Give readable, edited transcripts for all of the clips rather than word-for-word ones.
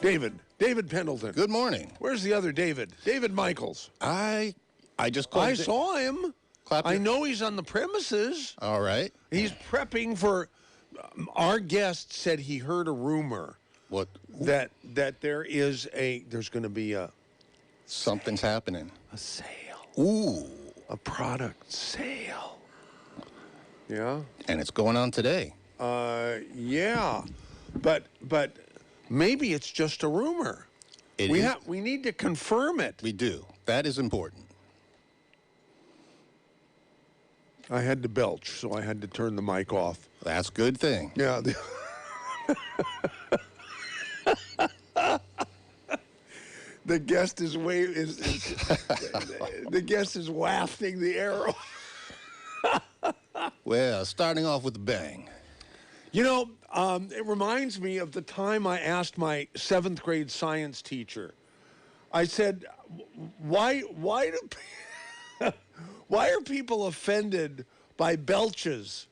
David Pendleton. Good morning. Where's the other David? David Michaels. I just called. I saw him. I know he's on the premises. All right. He's prepping for. Our guest said he heard a rumor. What? That there's going to be something's happening. A sale. Ooh. A product sale. Yeah. And it's going on today. Yeah. But maybe it's just a rumor. We need to confirm it. We do. That is important. I had to belch, so I had to turn the mic off. That's a good thing. Yeah. The guest is the guest is wafting the arrow. Well, starting off with a bang. You know, it reminds me of the time I asked my 7th grade science teacher. I said, "Why are people offended by belches?"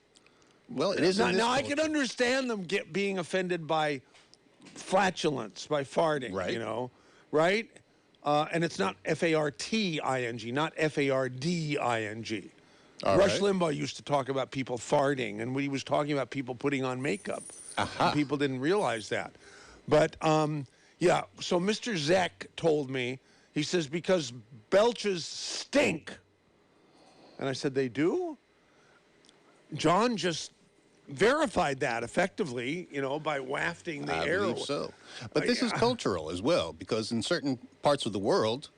Well, it is now I can understand them being offended by flatulence, by farting. Right. You know, right? And it's not F-A-R-T-I-N-G, not F-A-R-D-I-N-G. Rush Limbaugh used to talk about people farting, and he was talking about people putting on makeup. And people didn't realize that. But, yeah, so Mr. Zeck told me, he says, because belches stink. And I said, they do? John just verified that effectively, you know, by wafting the air. I believe so. But this is cultural as well, because in certain parts of the world,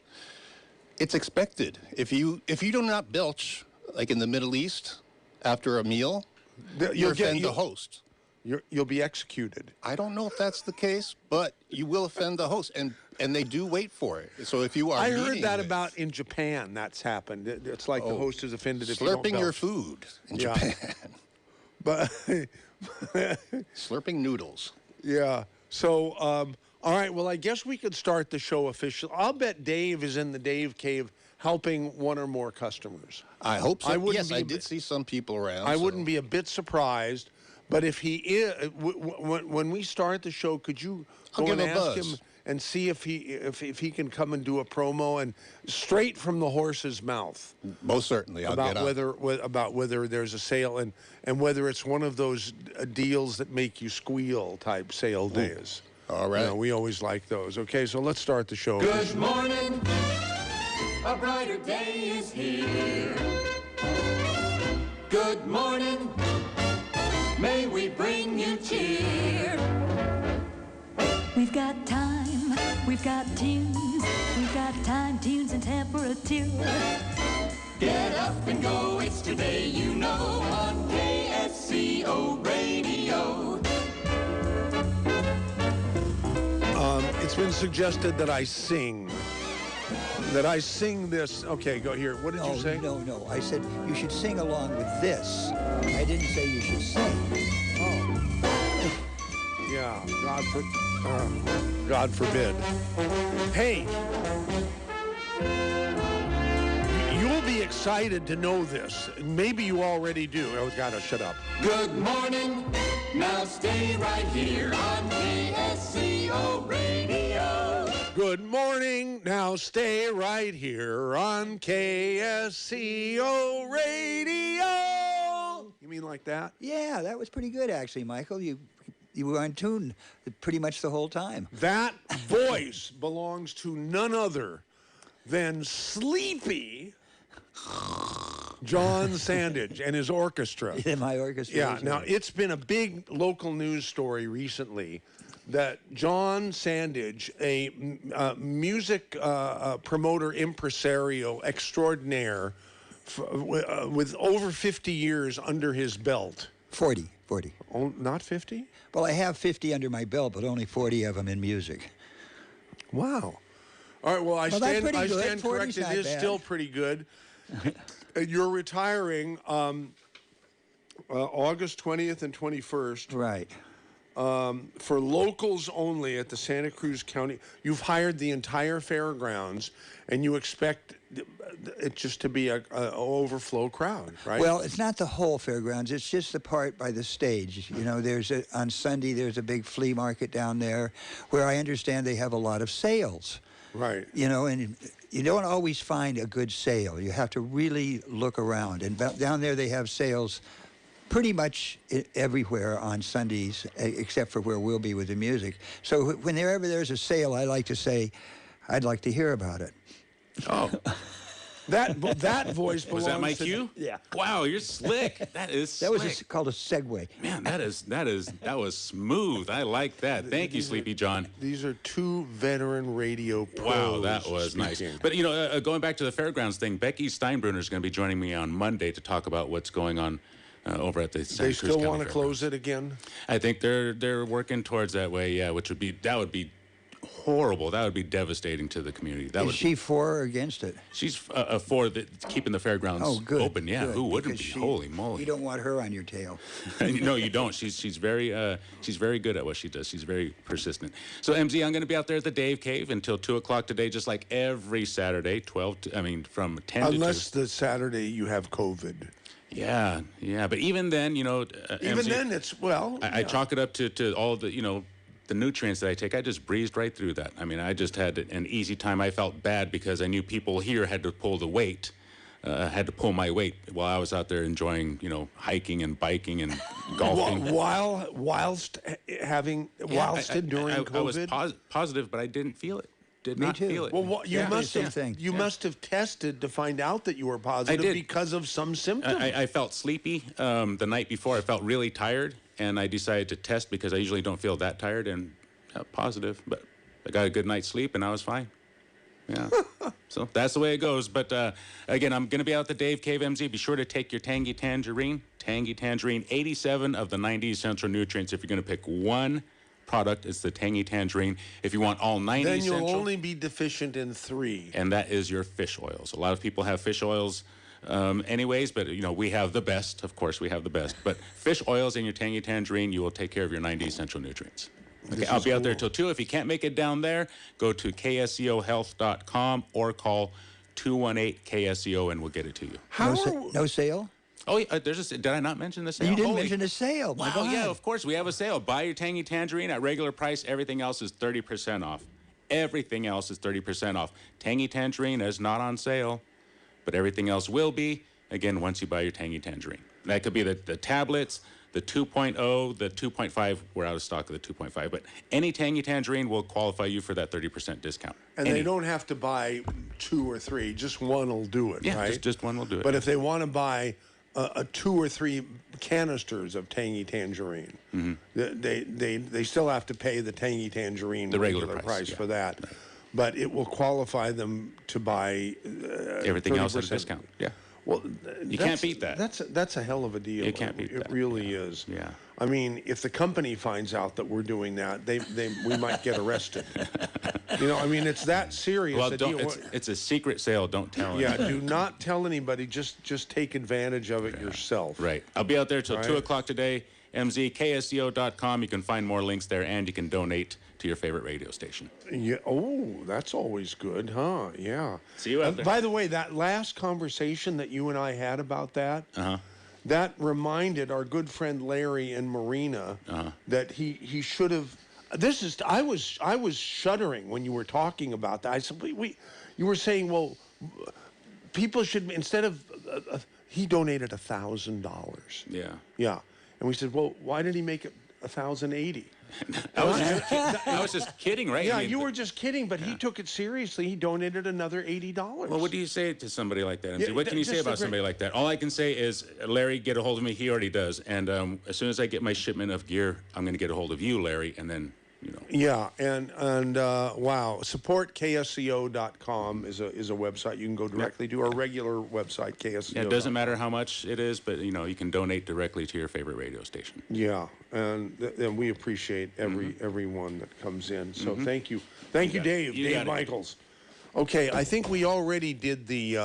it's expected. If you do not belch, like in the Middle East, after a meal, you offend the host. You'll be executed. I don't know if that's the case, but you will offend the host, and they do wait for it. So if you are, I heard that about in Japan. That's happened. It's like the host is offended if you don't slurping belch. your food in Japan. But slurping noodles. Yeah. So, all right. Well, I guess we could start the show officially. I'll bet Dave is in the Dave Cave helping one or more customers. I hope so. Yes, I did see some people around. I wouldn't be a bit surprised. But if he is, when we start the show, could you go and ask him and see if he can come and do a promo and straight from the horse's mouth? Most certainly, about whether there's a sale and whether it's one of those deals that make you squeal type sale days. All right, you know, we always like those. Okay, so let's start the show. Good morning, a brighter day is here. Good morning. May we bring you cheer. We've got time, we've got tunes, we've got time, tunes, and temperature. Get up and go, it's today, you know, on KSCO Radio. It's been suggested that I sing. This. Okay, go here. What did you say? No. I said you should sing along with this. I didn't say you should sing. Oh. Yeah, God forbid. Hey, you'll be excited to know this. Maybe you already do. Oh, gotta shut up. Good morning. Now stay right here on KSCO Radio. Good morning. Now stay right here on KSCO Radio. You mean like that? Yeah, that was pretty good, actually, Michael. You were on tune pretty much the whole time. That voice belongs to none other than Sleepy John Sandidge and his orchestra. In my orchestra. Yeah, now it's been a big local news story recently that John Sandidge, a music promoter impresario extraordinaire with over 50 years under his belt. 40. Oh, not 50? Well, I have 50 under my belt, but only 40 of them in music. Wow. All right, well, I stand corrected. It is still pretty good. You're retiring August 20th and 21st. Right. for locals only at the Santa Cruz County. You've hired the entire fairgrounds, and you expect it just to be a overflow crowd, right? Well, it's not the whole fairgrounds. It's just the part by the stage. You know, on Sunday, there's a big flea market down there where I understand they have a lot of sales. Right. You know, and you don't always find a good sale. You have to really look around. And down there, they have sales pretty much everywhere on Sundays, except for where we'll be with the music. So whenever there's a sale, I like to say, I'd like to hear about it. Oh. That voice belongs Was that my to cue? Yeah. Wow, you're slick. That is That slick. was called a segue. Man, that was smooth. I like that. Thank you, Sleepy John. These are two veteran radio pros. Wow, that was nice. speaking. But, you know, going back to the fairgrounds thing, Becky Steinbrunner is going to be joining me on Monday to talk about what's going on over at the Santa They Cruz still County want to Fairgrounds. close it again? I think they're working towards that way, yeah, that would be horrible. That would be devastating to the community. Is she for or against it? She's for keeping the fairgrounds open. Yeah, good, who wouldn't because be? Holy moly! You don't want her on your tail. No, you don't. She's very good at what she does. She's very persistent. So MZ, I'm going to be out there at the Dave Cave until 2:00 today, just like every Saturday, from 10 to 2. Unless the Saturday you have COVID. Yeah. But even then, you know, Even MZ, then, it's, well... I chalk it up to all the, you know, the nutrients that I take. I just breezed right through that. I mean, I just had an easy time. I felt bad because I knew people here had to pull the weight, had to pull my weight while I was out there enjoying, you know, hiking and biking and golfing. Whilst during COVID? I was positive, but I didn't feel it. Did Me not too. feel it. Well, you must same have thing. you must have tested to find out that you were positive did. because of some symptoms. I felt sleepy the night before. I felt really tired, and I decided to test because I usually don't feel that tired, and positive. But I got a good night's sleep, and I was fine. Yeah. So that's the way it goes. But again, I'm going to be out at the Dave Cave, MZ. Be sure to take your Tangy Tangerine. Tangy Tangerine, 87 of the 90 essential nutrients. If you're going to pick one product, it's the Tangy Tangerine. If you want all 90 then essential, you'll only be deficient in 3. and that is your fish oils. A lot of people have fish oils anyways, but you know, we have the best. Of course, we have the best. But fish oils in your Tangy Tangerine, you will take care of your 90 essential nutrients. Okay, I'll be out there till 2. If you can't make it down there, go to kscohealth.com or call 218-KSCO and we'll get it to you. No sale? Oh, yeah, did I not mention the sale? You didn't Holy- mention a sale. My Wow, God. yeah, of course. We have a sale. Buy your Tangy Tangerine at regular price. Everything else is 30% off. Everything else is 30% off. Tangy Tangerine is not on sale, but everything else will be, again, once you buy your Tangy Tangerine. That could be the tablets, the 2.0, the 2.5. We're out of stock of the 2.5, but any Tangy Tangerine will qualify you for that 30% discount. And they don't have to buy 2 or 3. Just one will do it, Yeah, right? just one will do it. But if they want to buy a 2 or 3 canisters of Tangy Tangerine, they still have to pay the Tangy Tangerine The regular price, for that. But it will qualify them to buy everything else at a 30%. discount. Yeah. Well, You can't beat that. That's a hell of a deal. You can't beat it that. really is. Yeah. I mean, if the company finds out that we're doing that, we might get arrested. You know, I mean, it's that serious. Well, a deal. it's a secret sale. Don't tell anyone. Yeah, do not tell anybody. Just take advantage of it yourself. Right. I'll be out there till Right. 2:00 today. MZKSCO.com. You can find more links there, and you can donate to your favorite radio station. Yeah. Oh, that's always good, huh? Yeah. See you out there. By the way, that last conversation that you and I had about that, that reminded our good friend Larry and Marina that he should have. I was shuddering when you were talking about that. I said, you were saying, well, people should, instead of he donated $1,000. Yeah. Yeah. And we said, well, why did he make it 1,080? I was just kidding, right? Yeah, I mean, you were just kidding, but he took it seriously. He donated another $80. Well, what do you say to somebody like that? Yeah, What can you say just about somebody like that? All I can say is, Larry, get a hold of me. He already does. And as soon as I get my shipment of gear, I'm going to get a hold of you, Larry, and then, you know. Yeah, and wow, support KSCO.com is a website you can go directly to, our regular website, KSCO. Yeah, it doesn't matter how much it is, but, you know, you can donate directly to your favorite radio station. Yeah, and we appreciate everyone that comes in. So thank you, Dave, You got Dave it. Michaels. Okay, I think we already did the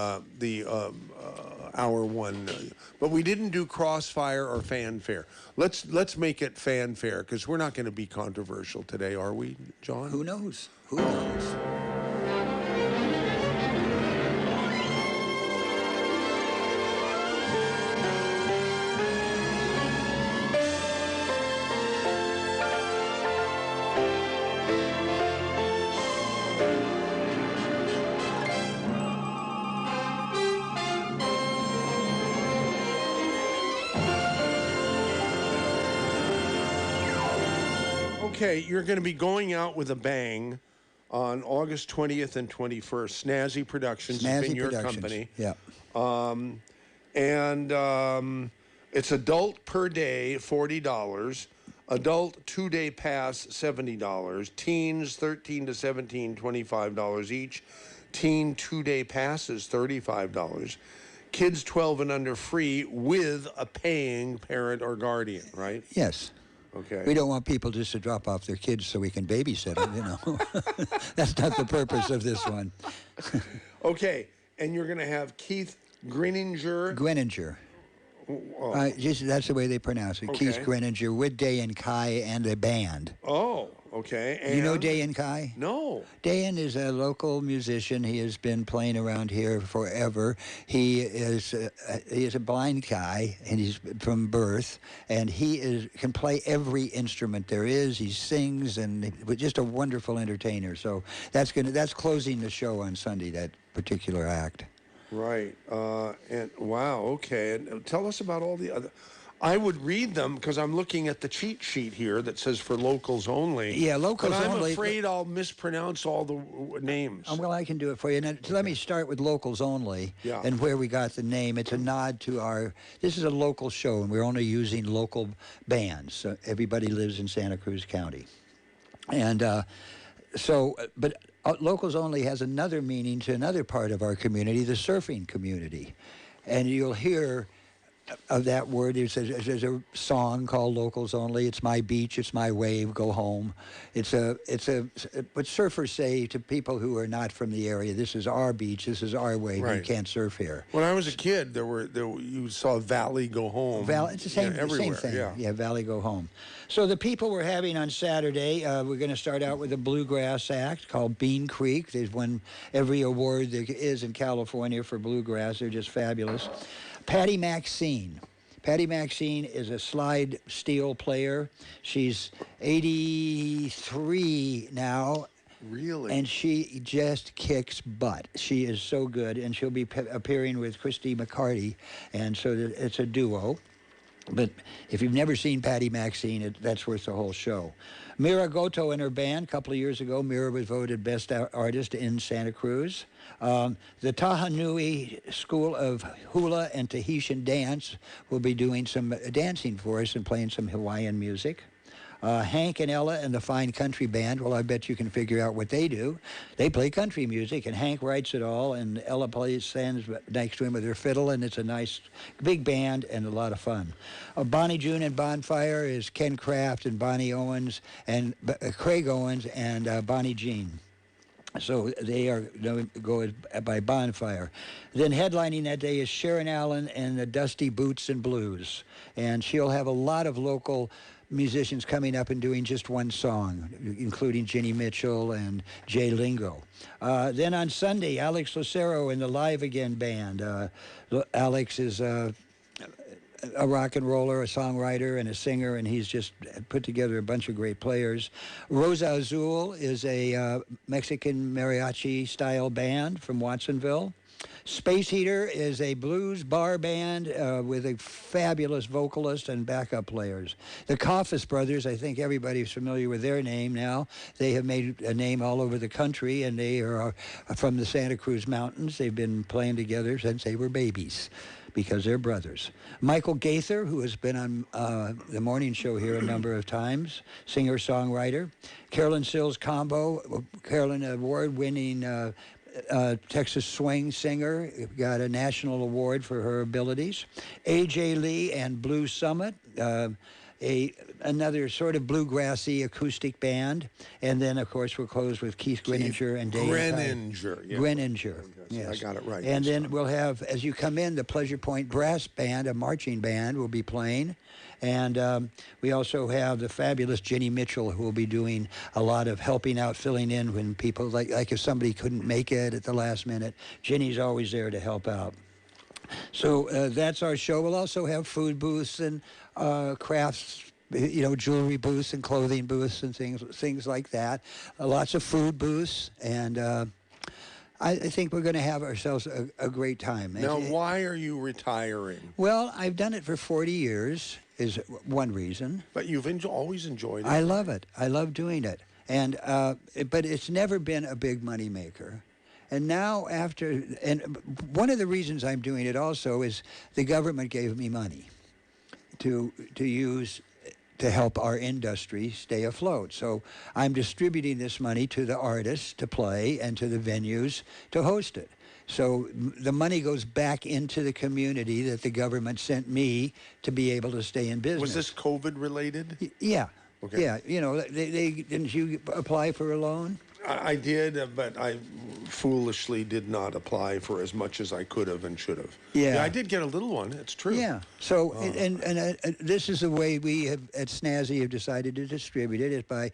hour one, but we didn't do crossfire or fanfare. Let's make it fanfare because we're not going to be controversial today, are we, John? Who knows? Who knows? Okay, you're going to be going out with a bang on August 20th and 21st. Snazzy Productions has been your company. Yeah. And it's adult per day, $40. Adult 2-day pass, $70. Teens, 13 to 17, $25 each. Teen 2-day passes, $35. Kids 12 and under free with a paying parent or guardian, right? Yes. Okay. We don't want people just to drop off their kids so we can babysit them, you know. That's not the purpose of this one. Okay, and you're going to have Keith Greninger. That's the way they pronounce it. Okay. Keith Greninger with Day and Kai and a band. Oh, okay. And You know Day and Kai? No. Dayan is a local musician. He has been playing around here forever. He is a blind guy, and he's from birth, and he can play every instrument there is. He sings, and just a wonderful entertainer. So that's closing the show on Sunday, that particular act. Right. And wow, okay. And tell us about all the other. I would read them because I'm looking at the cheat sheet here that says for locals only. Yeah, locals only. But I'm only. afraid I'll mispronounce all the names. Well, I can do it for you. Now, let me start with locals only and where we got the name. It's a nod to this is a local show, and we're only using local bands. So everybody lives in Santa Cruz County. And but locals only has another meaning to another part of our community, the surfing community. And you'll hear of that word. There's a song called Locals Only. It's my beach, it's my wave, go home. What surfers say to people who are not from the area, this is our beach, this is our wave, you can't surf here. When I was a kid, you saw Valley go home. It's the same, everywhere. Same thing. Yeah, Valley go home. So the people we're having on Saturday, we're going to start out with a bluegrass act called Bean Creek. They've won every award there is in California for bluegrass. They're just fabulous. Patty Maxine. Patty Maxine is a slide steel player. She's 83 now. Really? And she just kicks butt. She is so good. And she'll be appearing with Christy McCarty. And so it's a duo. But if you've never seen Patty Maxine, that's worth the whole show. Mira Goto and her band, a couple of years ago, Mira was voted Best Artist in Santa Cruz. The Tahanui School of Hula and Tahitian Dance will be doing some dancing for us and playing some Hawaiian music. Hank and Ella and the Fine Country Band, well, I bet you can figure out what they do. They play country music, and Hank writes it all, and Ella stands next to him with her fiddle, and it's a nice big band and a lot of fun. Bonnie June and Bonfire is Ken Kraft and Bonnie Owens and Craig Owens and Bonnie Jean. So they are go by Bonfire. Then headlining that day is Sharon Allen and the Dusty Boots and Blues, and she'll have a lot of local musicians coming up and doing just one song, including Ginny Mitchell and Jay Lingo. Then on Sunday, Alex Lucero and the Live Again Band. Alex is a rock and roller, a songwriter, and a singer, and he's just put together a bunch of great players. Rosa Azul is a Mexican mariachi-style band from Watsonville. Space Heater is a blues bar band with a fabulous vocalist and backup players. The Coffis Brothers, I think everybody's familiar with their name now. They have made a name all over the country, and they are from the Santa Cruz Mountains. They've been playing together since they were babies because they're brothers. Michael Gaither, who has been on the morning show here a number of times, singer-songwriter. Carolyn Sills Combo, Carolyn award-winning Texas swing singer, got a national award for her abilities. A.J. Lee and Blue Summit, another sort of bluegrassy acoustic band, and then of course we'll close with Keith Greninger and Dave Greninger, yeah. Greninger, yes, I got it right. And this then time. we'll have, as you come in, the Pleasure Point Brass Band, a marching band, will be playing. And we also have the fabulous Jenny Mitchell, who will be doing a lot of helping out, filling in when people, like if somebody couldn't make it at the last minute, Jenny's always there to help out. So that's our show. We'll also have food booths and crafts, jewelry booths and clothing booths and things like that. Lots of food booths, and I think we're going to have ourselves a great time. Now, why are you retiring? Well, I've done it for 40 years is one reason. But you've always enjoyed it. I love it. I love doing it. And but it's never been a big money maker. And now and one of the reasons I'm doing it also is the government gave me money to use to help our industry stay afloat. So I'm distributing this money to the artists to play and to the venues to host it. So the money goes back into the community that the government sent me to be able to stay in business. Was this COVID related? Yeah. Okay. Yeah. They didn't you apply for a loan? I did, but I foolishly did not apply for as much as I could have and should have. Yeah. I did get a little one. It's true. Yeah. So, and this is the way we have at Snazzy have decided to distribute it, is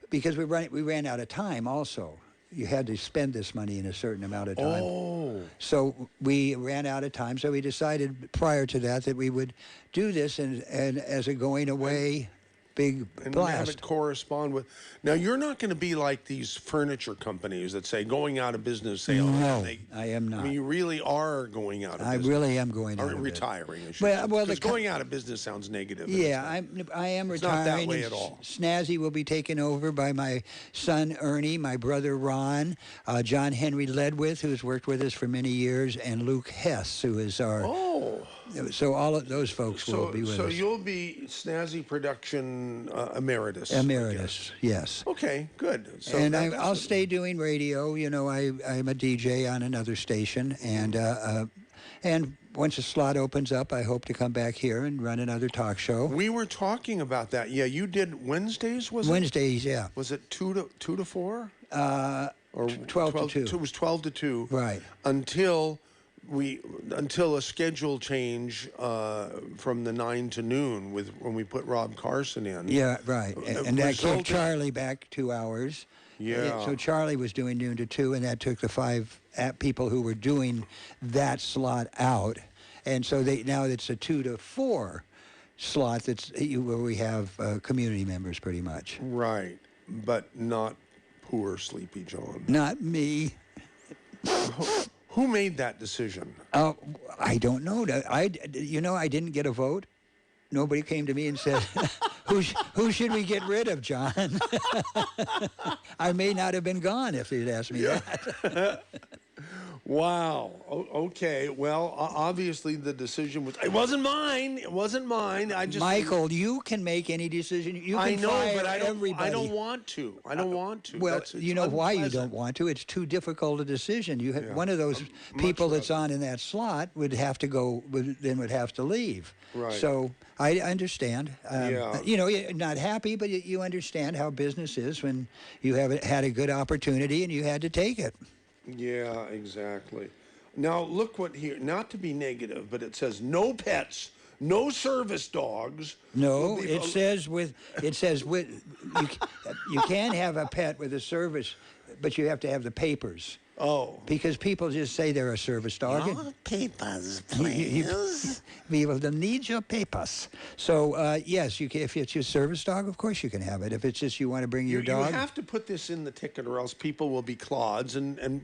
because we ran out of time also. You had to spend this money in a certain amount of time. Oh. So we ran out of time. So we decided prior to that we would do this and as a going away big And blast. have it correspond with. Now, you're not going to be like these furniture companies that say going out of business sale. No, I am not. I mean, you really are going out of business. I really am going out Or of retiring, I should Well, say. well, Because going out of business sounds negative. Yeah, I am It's retiring. not that way and at all. Snazzy will be taken over by my son Ernie, my brother Ron, John Henry Ledwith, who's worked with us for many years, and Luke Hess, who is our. Oh. So all of those folks will be with us. So you'll be Snazzy Production Emeritus. Emeritus, yes. Okay, good. So And that's I'll good. stay doing radio. I'm a DJ on another station, and once a slot opens up, I hope to come back here and run another talk show. We were talking about that. Yeah, you did Wednesdays, was it? Wednesdays, yeah. Was it 2 to 4? Or 12 to 2. It was 12 to 2. Right. Until a schedule change from the 9 to noon when we put Rob Carson in. Yeah, right. And that resulted- gave Charlie back 2 hours. Yeah. So Charlie was doing noon to 2, and that took the 5 people who were doing that slot out. And so now it's a 2 to 4 slot where we have community members pretty much. Right, but not poor Sleepy John. Not me. Who made that decision? I don't know. I didn't get a vote. Nobody came to me and said, who should we get rid of, John? I may not have been gone if you'd asked me that. Wow. Okay. Well, obviously the decision was. It wasn't mine. It wasn't mine. I just. Michael, you can make any decision. You can fire but I don't. everybody. I don't want to. I don't want to. Well, It's you know why you unpleasant. don't want to? It's too difficult a decision. You have one of those much people that's rather. on in that slot would have to go, would have to leave. Right. So I understand. Yeah. You're not happy, but you understand how business is when you have had a good opportunity and you had to take it. Yeah, exactly. Now look what here. Not to be negative, but it says no pets, no service dogs. No, it says with you can have a pet with a service, but you have to have the papers. Oh. Because people just say they're a service dog. More papers, please. People don't need your papers. So, yes, you can, if it's your service dog, of course you can have it. If it's just you want to bring your dog. You have to put this in the ticket, or else people will be clods and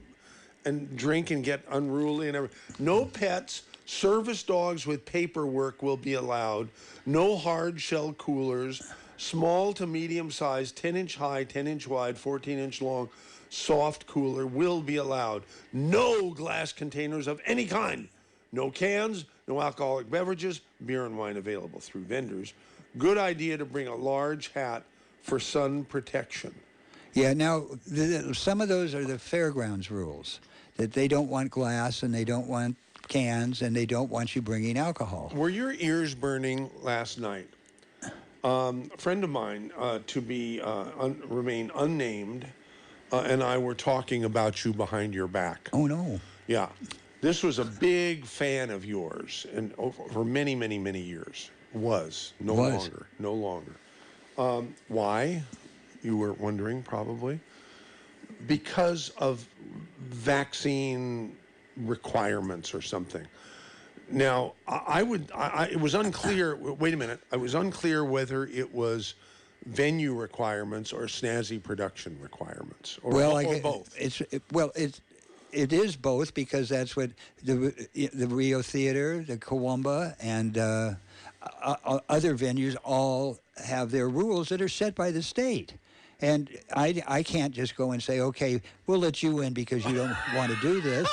drink and get unruly and everything. No pets. Service dogs with paperwork will be allowed. No hard shell coolers. Small to medium size, 10-inch high, 10-inch wide, 14-inch long, soft cooler will be allowed. No glass containers of any kind. No cans, no alcoholic beverages, beer and wine available through vendors. Good idea to bring a large hat for sun protection. Yeah, now, some of those are the fairgrounds rules, that they don't want glass and they don't want cans and they don't want you bringing alcohol. Were your ears burning last night? A friend of mine, remain unnamed, and I were talking about you behind your back. Oh, no. Yeah. This was a big fan of yours, and for many, many, many years. No longer. No longer. Why? You were wondering, probably. Because of vaccine requirements or something. Now, it was unclear. Wait a minute. It was unclear whether it was venue requirements or snazzy production requirements, or both. It is both, because that's what the Rio Theater, the Kawamba, and other venues all have their rules that are set by the state. And I can't just go and say, okay, we'll let you in because you don't want to do this.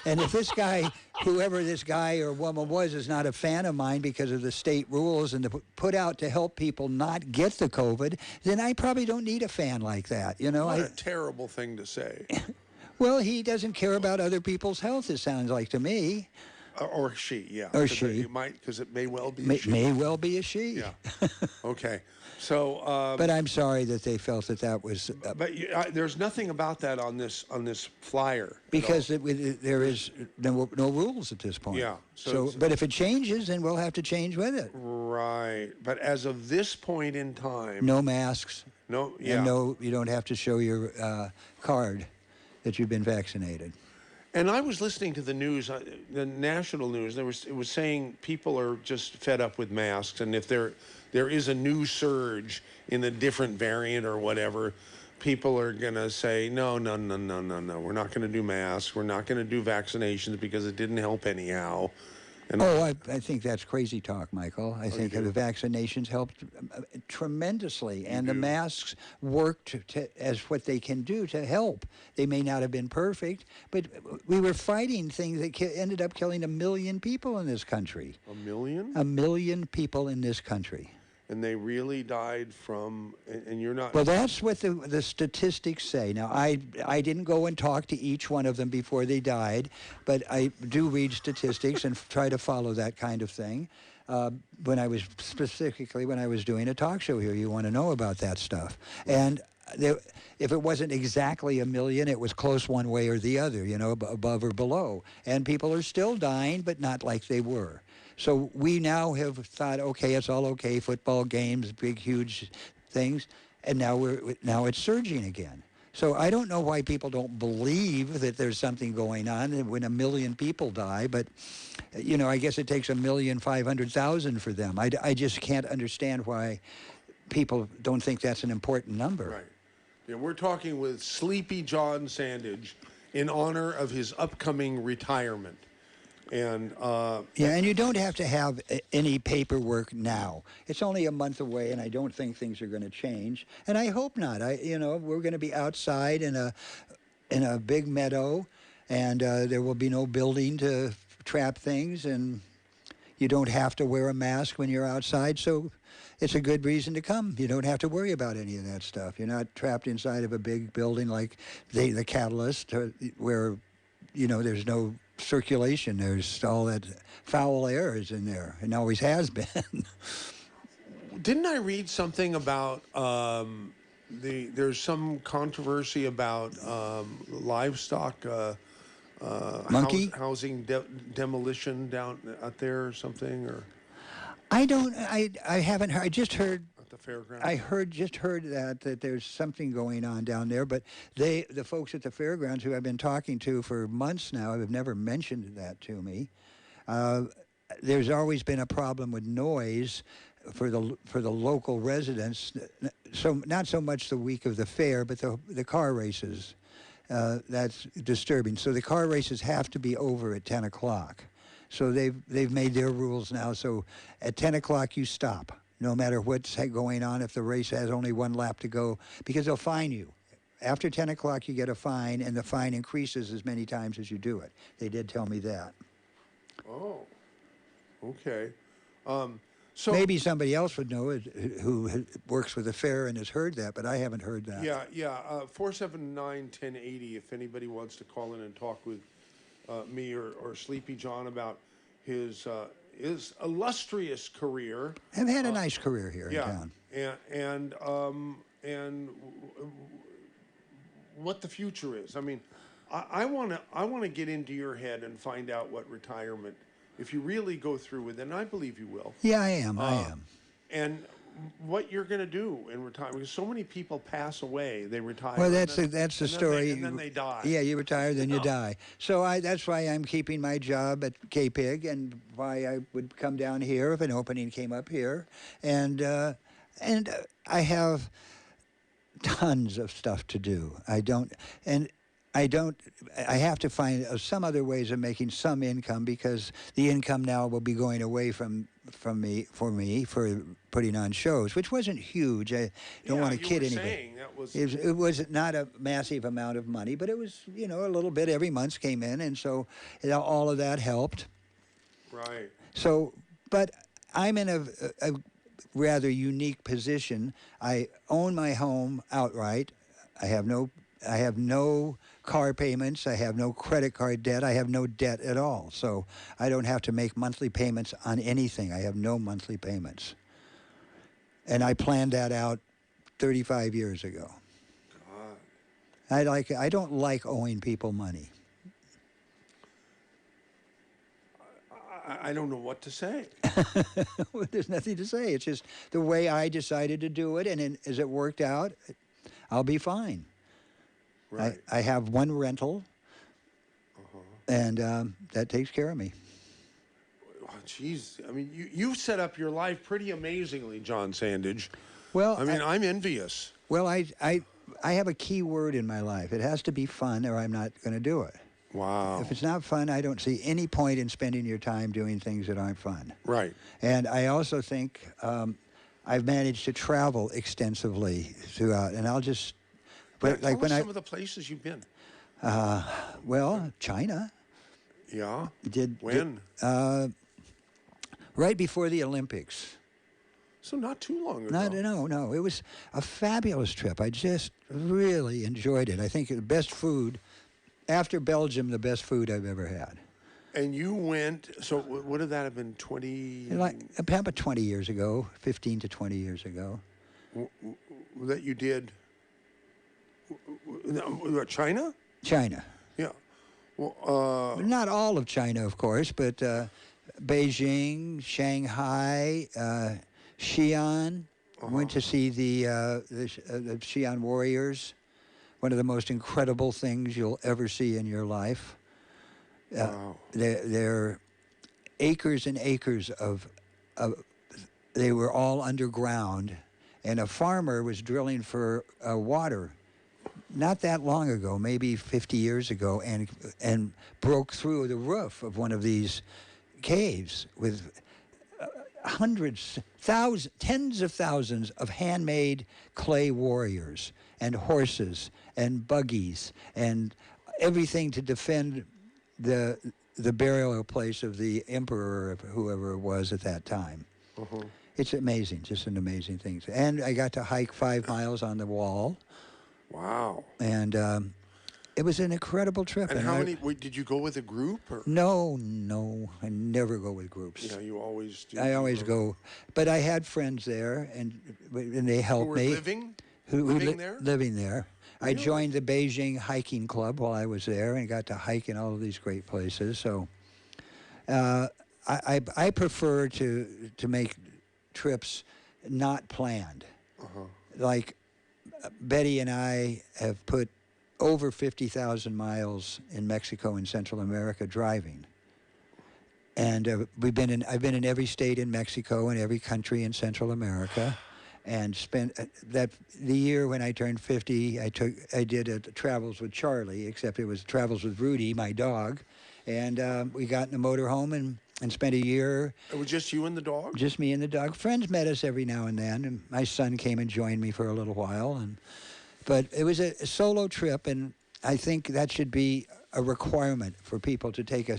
And if this guy, whoever this guy or woman was, is not a fan of mine because of the state rules and put out to help people not get the COVID, then I probably don't need a fan like that. You know, What a terrible thing to say. Well, he doesn't care about other people's health, it sounds like to me. Or she, yeah. Or she. Because it may well be a she. May well be a she. Yeah. Okay. So. But I'm sorry that they felt that was. But there's nothing about that on this flyer. Because there is no rules at this point. Yeah. But if it changes, then we'll have to change with it. Right. But as of this point in time. No masks. No. Yeah. And no, you don't have to show your card that you've been vaccinated. And I was listening to the news, the national news. It was saying people are just fed up with masks, and if there is a new surge in a different variant or whatever, people are going to say, no, we're not going to do masks. We're not going to do vaccinations because it didn't help anyhow. And I think that's crazy talk, Michael. I think the vaccinations helped tremendously, and the masks worked as what they can do to help. They may not have been perfect, but we were fighting things that ended up killing 1 million people in this country. 1 million? 1 million people in this country. And they really died from, and you're not... Well, that's what the statistics say. Now, I didn't go and talk to each one of them before they died, but I do read statistics and try to follow that kind of thing. When I was doing a talk show here, you want to know about that stuff. And if it wasn't exactly 1 million, it was close one way or the other, above or below. And people are still dying, but not like they were. So we now have thought, okay, it's all okay, football games, big, huge things, and now it's surging again. So I don't know why people don't believe that there's something going on when 1 million people die, but, I guess it takes 1,500,000 for them. I just can't understand why people don't think that's an important number. Right. Yeah, we're talking with Sleepy John Sandidge in honor of his upcoming retirement. And and you don't have to have any paperwork now. It's only a month away, and I don't think things are going to change. And I hope not. We're going to be outside in a big meadow, and there will be no building to trap things, and you don't have to wear a mask when you're outside. So it's a good reason to come. You don't have to worry about any of that stuff. You're not trapped inside of a big building like the Catalyst, where there's no circulation. There's all that foul air is in there, and always has been. Didn't I read something about there's some controversy about livestock housing demolition down out there or something, or I haven't heard. I just heard at the fairgrounds. I just heard that there's something going on down there, but the folks at the fairgrounds who I've been talking to for months now have never mentioned that to me. There's always been a problem with noise for the local residents. So not so much the week of the fair, but the car races. That's disturbing. So the car races have to be over at 10 o'clock. So they've made their rules now. So at 10 o'clock you stop, no matter what's going on. If the race has only one lap to go, because they'll fine you. After 10 o'clock you get a fine, and the fine increases as many times as you do it. They did tell me that. Oh, okay. So maybe somebody else would know it who works with the fair and has heard that, but I haven't heard that. Yeah. 479-1080. If anybody wants to call in and talk with me or Sleepy John about his illustrious career. I've had a nice career here in town. and what the future is. I mean, I want to get into your head and find out what retirement, if you really go through with it, and I believe you will. Yeah, I am. And what you're going to do in retirement, because so many people pass away, they retire. Well, that's the story. And then they die. Yeah, you retire, then you die. So that's why I'm keeping my job at KPIG, and why I would come down here if an opening came up here, and I have tons of stuff to do. I have to find some other ways of making some income, because the income now will be going away from me for putting on shows, which wasn't huge. I don't want to kid anybody. It was not a massive amount of money, but it was, a little bit every month came in, and so all of that helped. Right. So, but I'm in a rather unique position. I own my home outright. I have no car payments. I have no credit card debt. I have no debt at all. So I don't have to make monthly payments on anything. I have no monthly payments. And I planned that out 35 years ago. God. I don't like owing people money. I don't know what to say. Well, there's nothing to say. It's just the way I decided to do it, and as it worked out, I'll be fine. Right. I have one rental, and that takes care of me. Oh, geez. I mean, you set up your life pretty amazingly, John Sandidge. Well, I mean, I'm envious. Well, I have a key word in my life. It has to be fun, or I'm not going to do it. Wow. If it's not fun, I don't see any point in spending your time doing things that aren't fun. Right. And I also think I've managed to travel extensively throughout, and I'll just... But tell us some of the places you've been. Well, China. Yeah. When? Right before the Olympics. So not too long ago. No. It was a fabulous trip. I just really enjoyed it. I think the best food, after Belgium, the best food I've ever had. And you went, so would that have been 20? About 20 years ago, 15 to 20 years ago. That you did... China? China. Yeah. Well, not all of China, of course, but Beijing, Shanghai, Xi'an. Went to see the Xi'an warriors. One of the most incredible things you'll ever see in your life. Wow. They're acres and acres of. They were all underground, and a farmer was drilling for water. Not that long ago, maybe 50 years ago, and broke through the roof of one of these caves with hundreds, thousands, tens of thousands of handmade clay warriors and horses and buggies and everything to defend the burial place of the emperor, or whoever it was at that time. It's amazing, just an amazing thing. And I got to hike 5 miles on the wall. Wow. And it was an incredible trip. And how many, did you go with a group? Or? No, I never go with groups. Yeah, you always do. I always go. But I had friends there, and they helped me. Living there? Living there. Really? I joined the Beijing hiking club while I was there, and got to hike in all of these great places. So I prefer to make trips not planned. Like Betty and I have put over 50,000 miles in Mexico and Central America driving. And I've been in every state in Mexico and every country in Central America, and spent the year when I turned 50, I did Travels with Charlie, except it was Travels with Rudy, my dog, and we got in a motorhome and spent a year. It was just you and the dog? Just me and the dog. Friends met us every now and then, and my son came and joined me for a little while. But it was a solo trip, and I think that should be a requirement for people to take a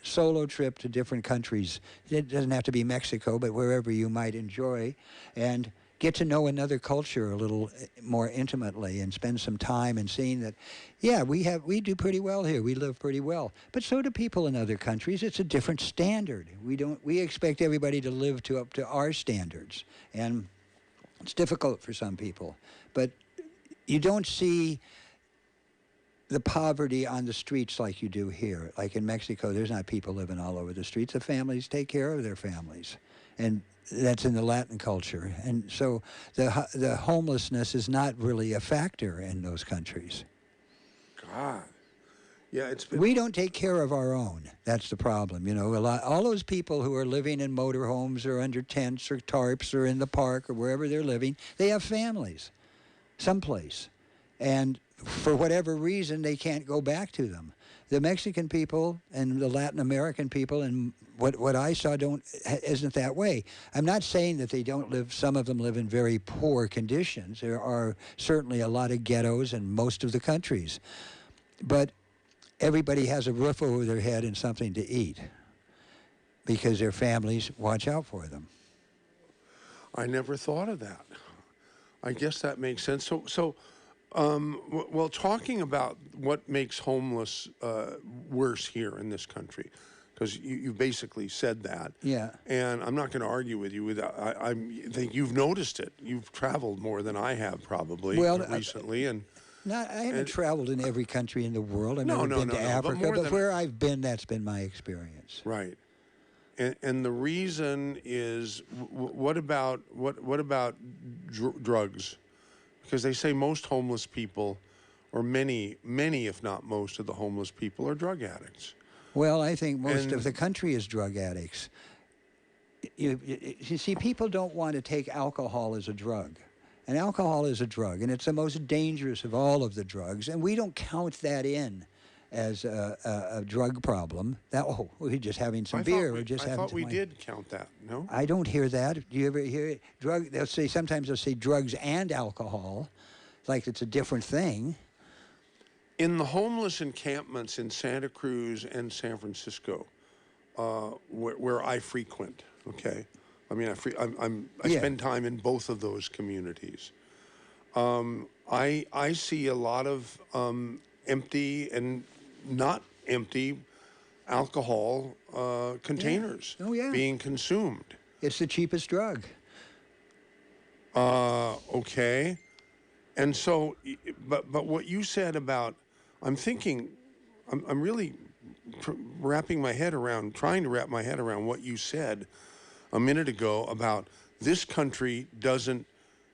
solo trip to different countries. It doesn't have to be Mexico, but wherever you might enjoy, and get to know another culture a little more intimately, and spend some time and seeing that, yeah, we do pretty well here. We live pretty well, but so do people in other countries. It's a different standard. We expect everybody to live up to our standards, and It's difficult for some people, but you don't see the poverty on the streets like you do here. Like in Mexico, there's not people living all over the streets. The families take care of their families, and that's in the Latin culture. And so the homelessness is not really a factor in those countries. God. Yeah, it's been... We don't take care of our own. That's the problem. You know, all those people who are living in motorhomes or under tents or tarps or in the park or wherever they're living, they have families someplace. And for whatever reason, they can't go back to them. The Mexican people and the Latin American people, and what I saw isn't that way. I'm not saying that they don't live. Some of them live in very poor conditions. There are certainly a lot of ghettos in most of the countries, but everybody has a roof over their head and something to eat because their families watch out for them. I never thought of that. I guess that makes sense. Well, talking about what makes homeless worse here in this country, because you basically said that. Yeah. And I'm not going to argue with you. I think you've noticed it. You've traveled more than I have probably recently. I haven't traveled in every country in the world. I've never been to Africa, but where I've been, that's been my experience. Right. And the reason is, what about drugs? Because they say most homeless people, or many, if not most of the homeless people, are drug addicts. Well, I think most of the country is drug addicts. You see, people don't want to take alcohol as a drug. And alcohol is a drug, and it's the most dangerous of all of the drugs. And we don't count that in as a drug problem. We're just having some beer. We're just having. I thought we did count that. No, I don't hear that. Do you ever hear it? Sometimes they'll say drugs and alcohol, like it's a different thing. In the homeless encampments in Santa Cruz and San Francisco, where I frequent, okay, I mean I spend time in both of those communities. I see a lot of empty and not empty alcohol containers being consumed. It's the cheapest drug. Okay. And so, but what you said about, I'm thinking, I'm really trying to wrap my head around what you said a minute ago about this country doesn't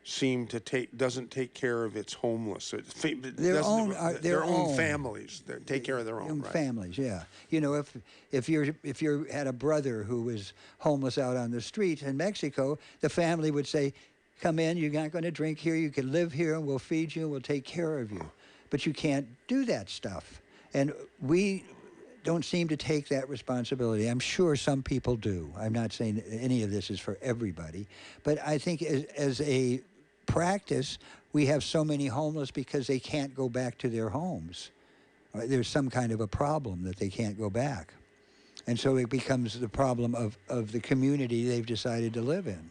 take care of its homeless. Their own families. They take care of their own families. Yeah. You know, if you had a brother who was homeless out on the street in Mexico, the family would say, "Come in. You're not going to drink here. You can live here, and we'll feed you, and we'll take care of you." But you can't do that stuff, and we don't seem to take that responsibility. I'm sure some people do. I'm not saying any of this is for everybody, but I think as a practice, we have so many homeless because they can't go back to their homes. There's some kind of a problem that they can't go back. And so it becomes the problem of the community they've decided to live in.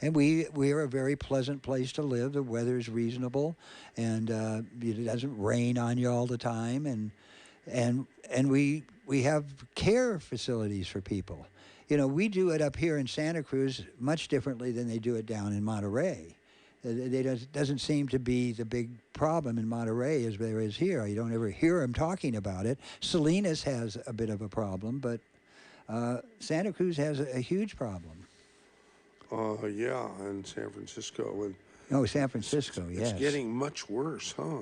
And we are a very pleasant place to live. The weather is reasonable, and it doesn't rain on you all the time, and we have care facilities for people. You know, we do it up here in Santa Cruz much differently than they do it down in Monterey. It doesn't seem to be the big problem in Monterey as there is here. You don't ever hear them talking about it. Salinas has a bit of a problem, but Santa Cruz has a huge problem. Yeah, and San Francisco. San Francisco, yes. It's getting much worse, huh?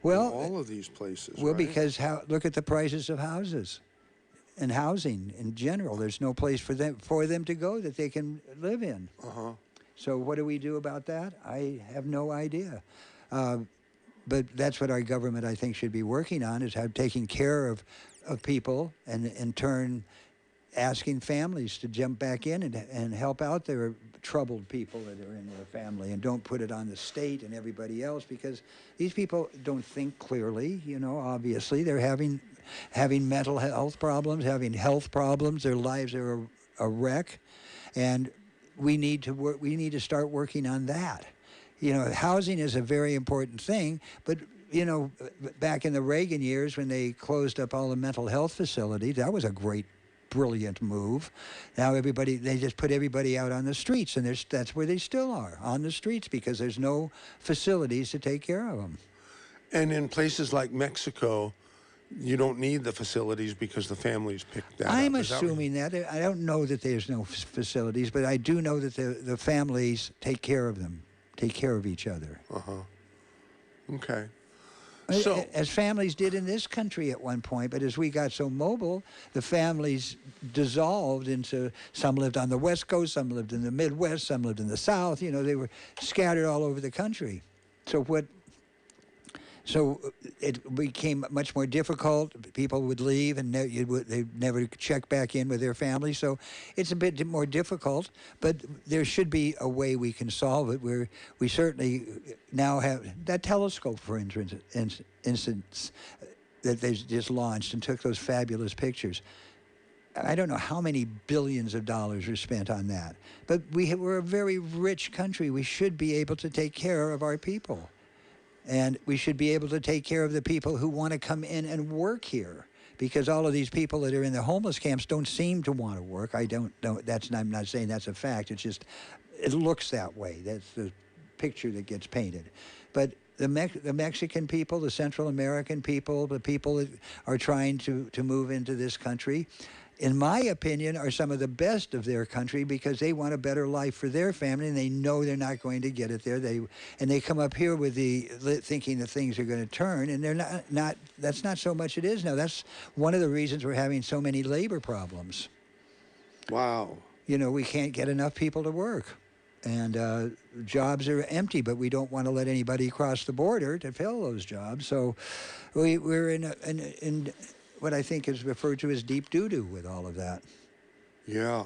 Well, in all of these places. Well, right? because look at the prices of houses and housing in general. There's no place for them to go that they can live in. So what do we do about that? I have no idea. But that's what our government, I think, should be working on, is taking care of people and in turn asking families to jump back in and help out their troubled people that are in their family, and don't put it on the state and everybody else, because these people don't think clearly. You know, obviously they're having mental health problems, having health problems. Their lives are a wreck, and we need to start working on that. You know, housing is a very important thing, but you know, back in the Reagan years when they closed up all the mental health facilities, that was a great brilliant move. Now they just put everybody out on the streets, and that's where they still are, on the streets, because there's no facilities to take care of them. And in places like Mexico, you don't need the facilities because the families pick that up. I'm Is that assuming that. I don't know that there's no facilities, but I do know that the families take care of them, take care of each other. Okay. As families did in this country at one point, but as we got so mobile, the families dissolved into, some lived on the West Coast, some lived in the Midwest, some lived in the South. You know, they were scattered all over the country. So it became much more difficult. People would leave, and they'd never check back in with their family. So it's a bit more difficult, but there should be a way we can solve it. Where we certainly now have that telescope, for instance, that they just launched and took those fabulous pictures. I don't know how many billions of dollars are spent on that, but we're a very rich country. We should be able to take care of our people. And we should be able to take care of the people who want to come in and work here, because all of these people that are in the homeless camps don't seem to want to work. I don't know. I'm not saying that's a fact. It's just, it looks that way. That's the picture that gets painted. But the Mexican people, the Central American people, the people that are trying to move into this country, in my opinion, are some of the best of their country, because they want a better life for their family, and they know they're not going to get it there. They come up here with thinking that things are going to turn, and they're not. That's not so much it is now. That's one of the reasons we're having so many labor problems. Wow. You know, we can't get enough people to work, and jobs are empty, but we don't want to let anybody cross the border to fill those jobs. So we're in what I think is referred to as deep doo-doo with all of that. Yeah.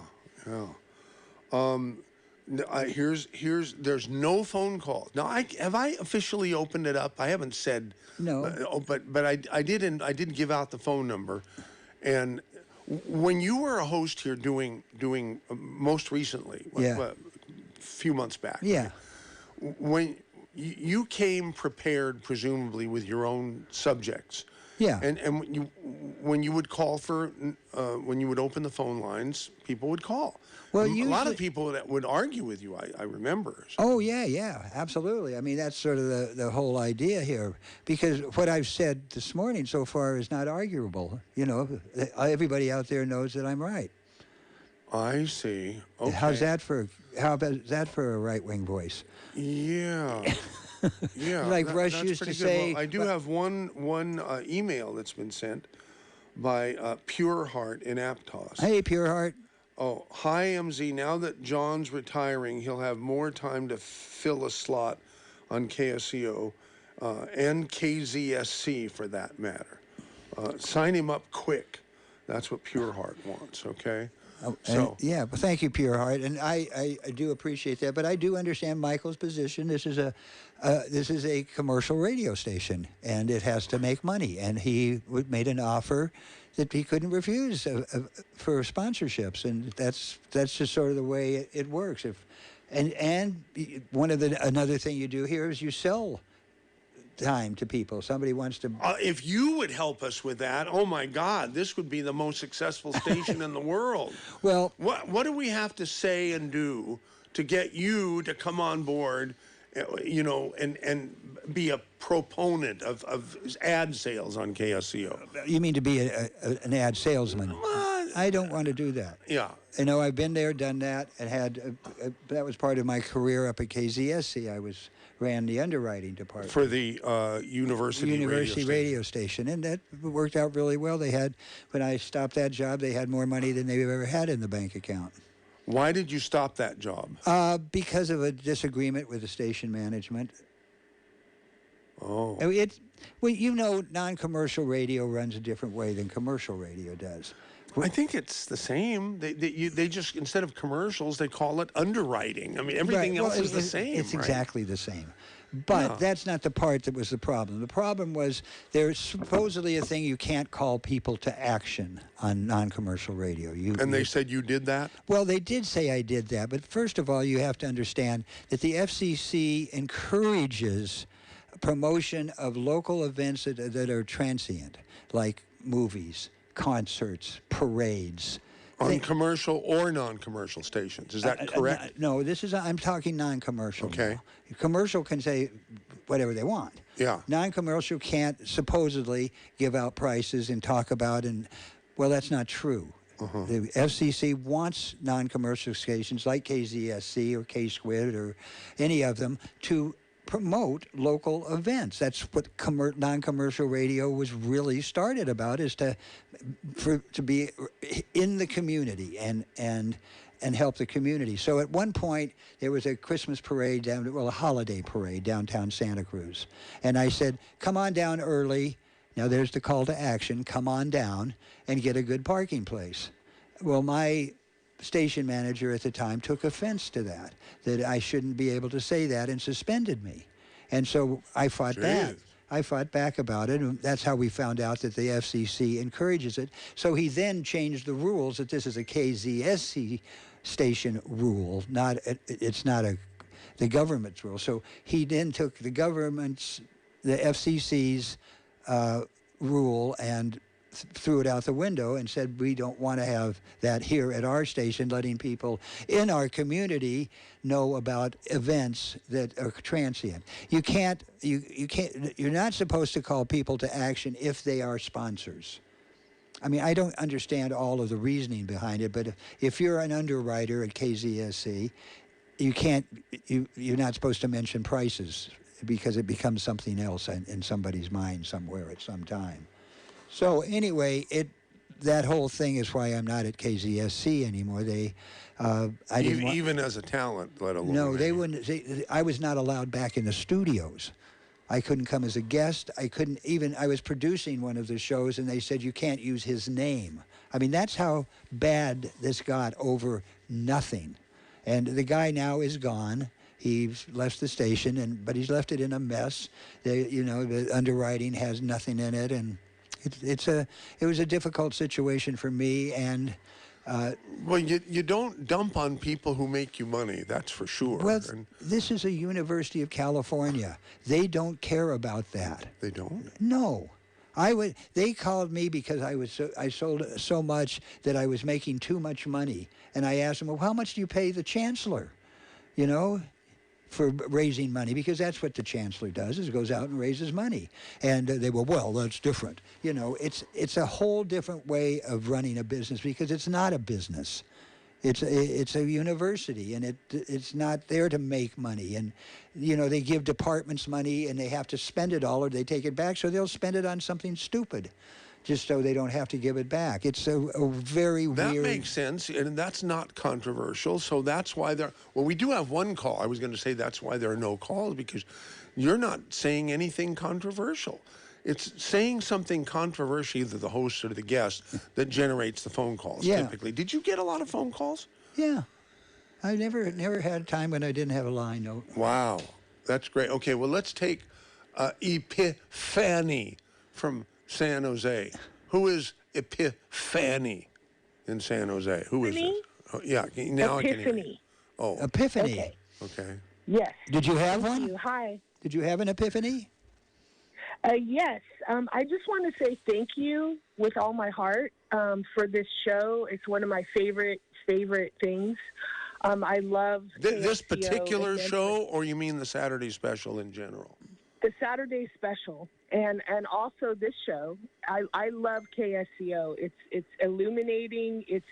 There's no phone calls. Now, have I officially opened it up? I haven't said. No. But I did give out the phone number, and when you were a host here doing most recently, a few months back. Yeah. When you came prepared, presumably with your own subjects. Yeah. And when you would call when you would open the phone lines, people would call. Well, a lot of people that would argue with you, I remember. So. Oh, yeah, absolutely. I mean, that's sort of the whole idea here, because what I've said this morning so far is not arguable. You know, everybody out there knows that I'm right. I see. Okay. How about that for a right-wing voice? Yeah. Yeah, like Rush used to say. Well, I do have one email that's been sent by Pure Heart in Aptos. Hey, Pure Heart. Oh, hi, MZ. Now that John's retiring, he'll have more time to fill a slot on KSCO and KZSC for that matter. Sign him up quick. That's what Pure Heart wants, okay? Yeah, well, thank you, Pure Heart, and I do appreciate that. But I do understand Michael's position. This is a commercial radio station, and it has to make money. And he made an offer that he couldn't refuse for sponsorships, and that's just sort of the way it works. And another thing you do here is you sell time to people. Somebody wants to. If you would help us with that, oh my God, this would be the most successful station in the world. Well, what do we have to say and do to get you to come on board, you know, and be a proponent of ad sales on KSCO? You mean to be an ad salesman? I don't want to do that. Yeah. You know, I've been there, done that, and had that was part of my career up at KZSC. I ran the underwriting department for the university radio station, and that worked out really well. When I stopped that job, they had more money than they've ever had in the bank account. Why did you stop that job? Because of a disagreement with the station management. Oh. Well, you know, non-commercial radio runs a different way than commercial radio does. I think it's the same. They just, instead of commercials, they call it underwriting. I mean, everything else is the same. It's right? Exactly the same. But that's not the part that was the problem. The problem was there's supposedly a thing you can't call people to action on non-commercial radio. They said you did that? Well, they did say I did that. But first of all, you have to understand that the FCC encourages promotion of local events that are transient, like movies, concerts, parades, On commercial or non-commercial stations. Is that correct? No, I'm talking non-commercial. Okay. Now. Commercial can say whatever they want. Yeah. Non-commercial can't supposedly give out prices and talk about, well, that's not true. The FCC wants non-commercial stations like KZSC or K-Squid or any of them to promote local events. That's what non-commercial radio was really started about, is to be in the community and help the community. So at one point there was a Christmas parade a holiday parade downtown Santa Cruz, and I said, "Come on down early." Now there's the call to action. Come on down and get a good parking place. Well, my station manager at the time took offense to that I shouldn't be able to say that, and suspended me. And so I fought back. I fought back about it, and that's how we found out that the FCC encourages it. So he then changed the rules that this is a KZSC station rule, it's not the government's rule. So he then took the FCC's rule and threw it out the window and said, we don't want to have that here at our station, letting people in our community know about events that are transient. You're not supposed to call people to action if they are sponsors. I mean, I don't understand all of the reasoning behind it, but if you're an underwriter at KZSC, you're not supposed to mention prices, because it becomes something else in somebody's mind somewhere at some time. So anyway, that whole thing is why I'm not at KZSC anymore. Even as a talent, let alone. No, they wouldn't. I was not allowed back in the studios. I couldn't come as a guest. I was producing one of the shows, and they said, you can't use his name. I mean, that's how bad this got over nothing. And the guy now is gone. He's left the station, but he's left it in a mess. The underwriting has nothing in it, and it was a difficult situation for me. And well, you don't dump on people who make you money, that's for sure. Well, this is a University of California. They don't care about that. They don't? No. They called me because I sold so much that I was making too much money, and I asked them, well, how much do you pay the chancellor? For raising money, because that's what the chancellor does, is goes out and raises money. And they were, well, that's different. It's a whole different way of running a business, because it's not a business. It's a university, and it's not there to make money. And, they give departments money, and they have to spend it all, or they take it back, so they'll spend it on something stupid, just so they don't have to give it back. It's a very weird... That makes sense, and that's not controversial, so that's why we do have one call. I was going to say that's why there are no calls, because you're not saying anything controversial. It's saying something controversial, either the host or the guest, that generates the phone calls, typically. Did you get a lot of phone calls? Yeah. I never had a time when I didn't have a line. No. Wow. That's great. Okay, well, let's take Epiphany from San Jose. Who is Epiphany in San Jose? Who is this? Oh, yeah, now I can hear you. Oh. Epiphany. Okay. Yes. Did you have Thank one? you. Hi. Did you have an epiphany? Yes. I just want to say thank you with all my heart for this show. It's one of my favorite things. I love this KSCO particular show, or you mean the Saturday special in general? The Saturday special, and also this show. I love KSCO. It's illuminating. It's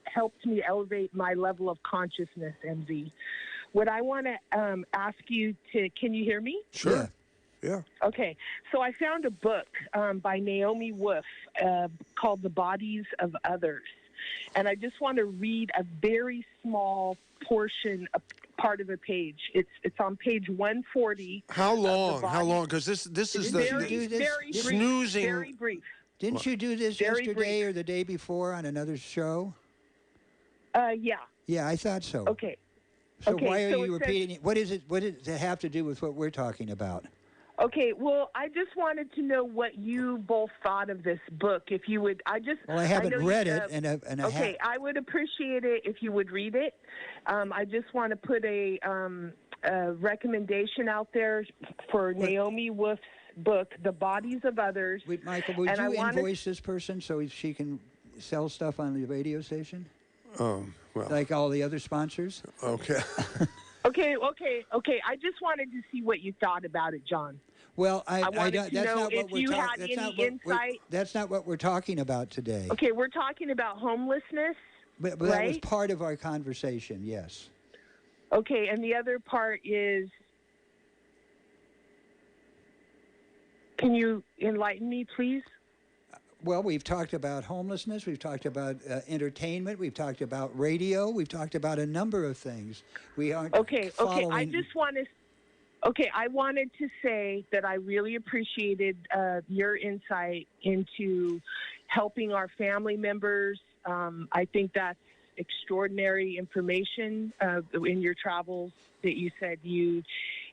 helped me elevate my level of consciousness, MZ. What I want to ask you can you hear me? Sure. Yeah. Okay. So I found a book by Naomi Wolf called The Bodies of Others. And I just want to read a very small portion, part of a page. It's on page 140. How long? How long? Because this is very snoozing. Very brief. Didn't you do this yesterday or the day before on another show? Yeah. Yeah, I thought so. Okay. So why are you repeating it? What does it have to do with what we're talking about? Okay, well, I just wanted to know what you both thought of this book. If you would, Well, I haven't read it, I would appreciate it if you would read it. I just want to put a recommendation out there for Naomi Wolf's book, The Bodies of Others. Wait, Michael, would you invoice this person so she can sell stuff on the radio station? Oh, well. Like all the other sponsors? Okay. Okay. I just wanted to see what you thought about it, John. Well, I wanted don't, to that's know not what if we're you talking. had That's any not what insight. that's not what we're talking about today. Okay, we're talking about homelessness, But right? that was part of our conversation. Yes. Okay, and the other part is, can you enlighten me, please? Well, we've talked about homelessness. We've talked about entertainment. We've talked about radio. We've talked about a number of things. We aren't following. I just want to. Okay, I wanted to say that I really appreciated your insight into helping our family members. I think that's extraordinary information in your travels that you said you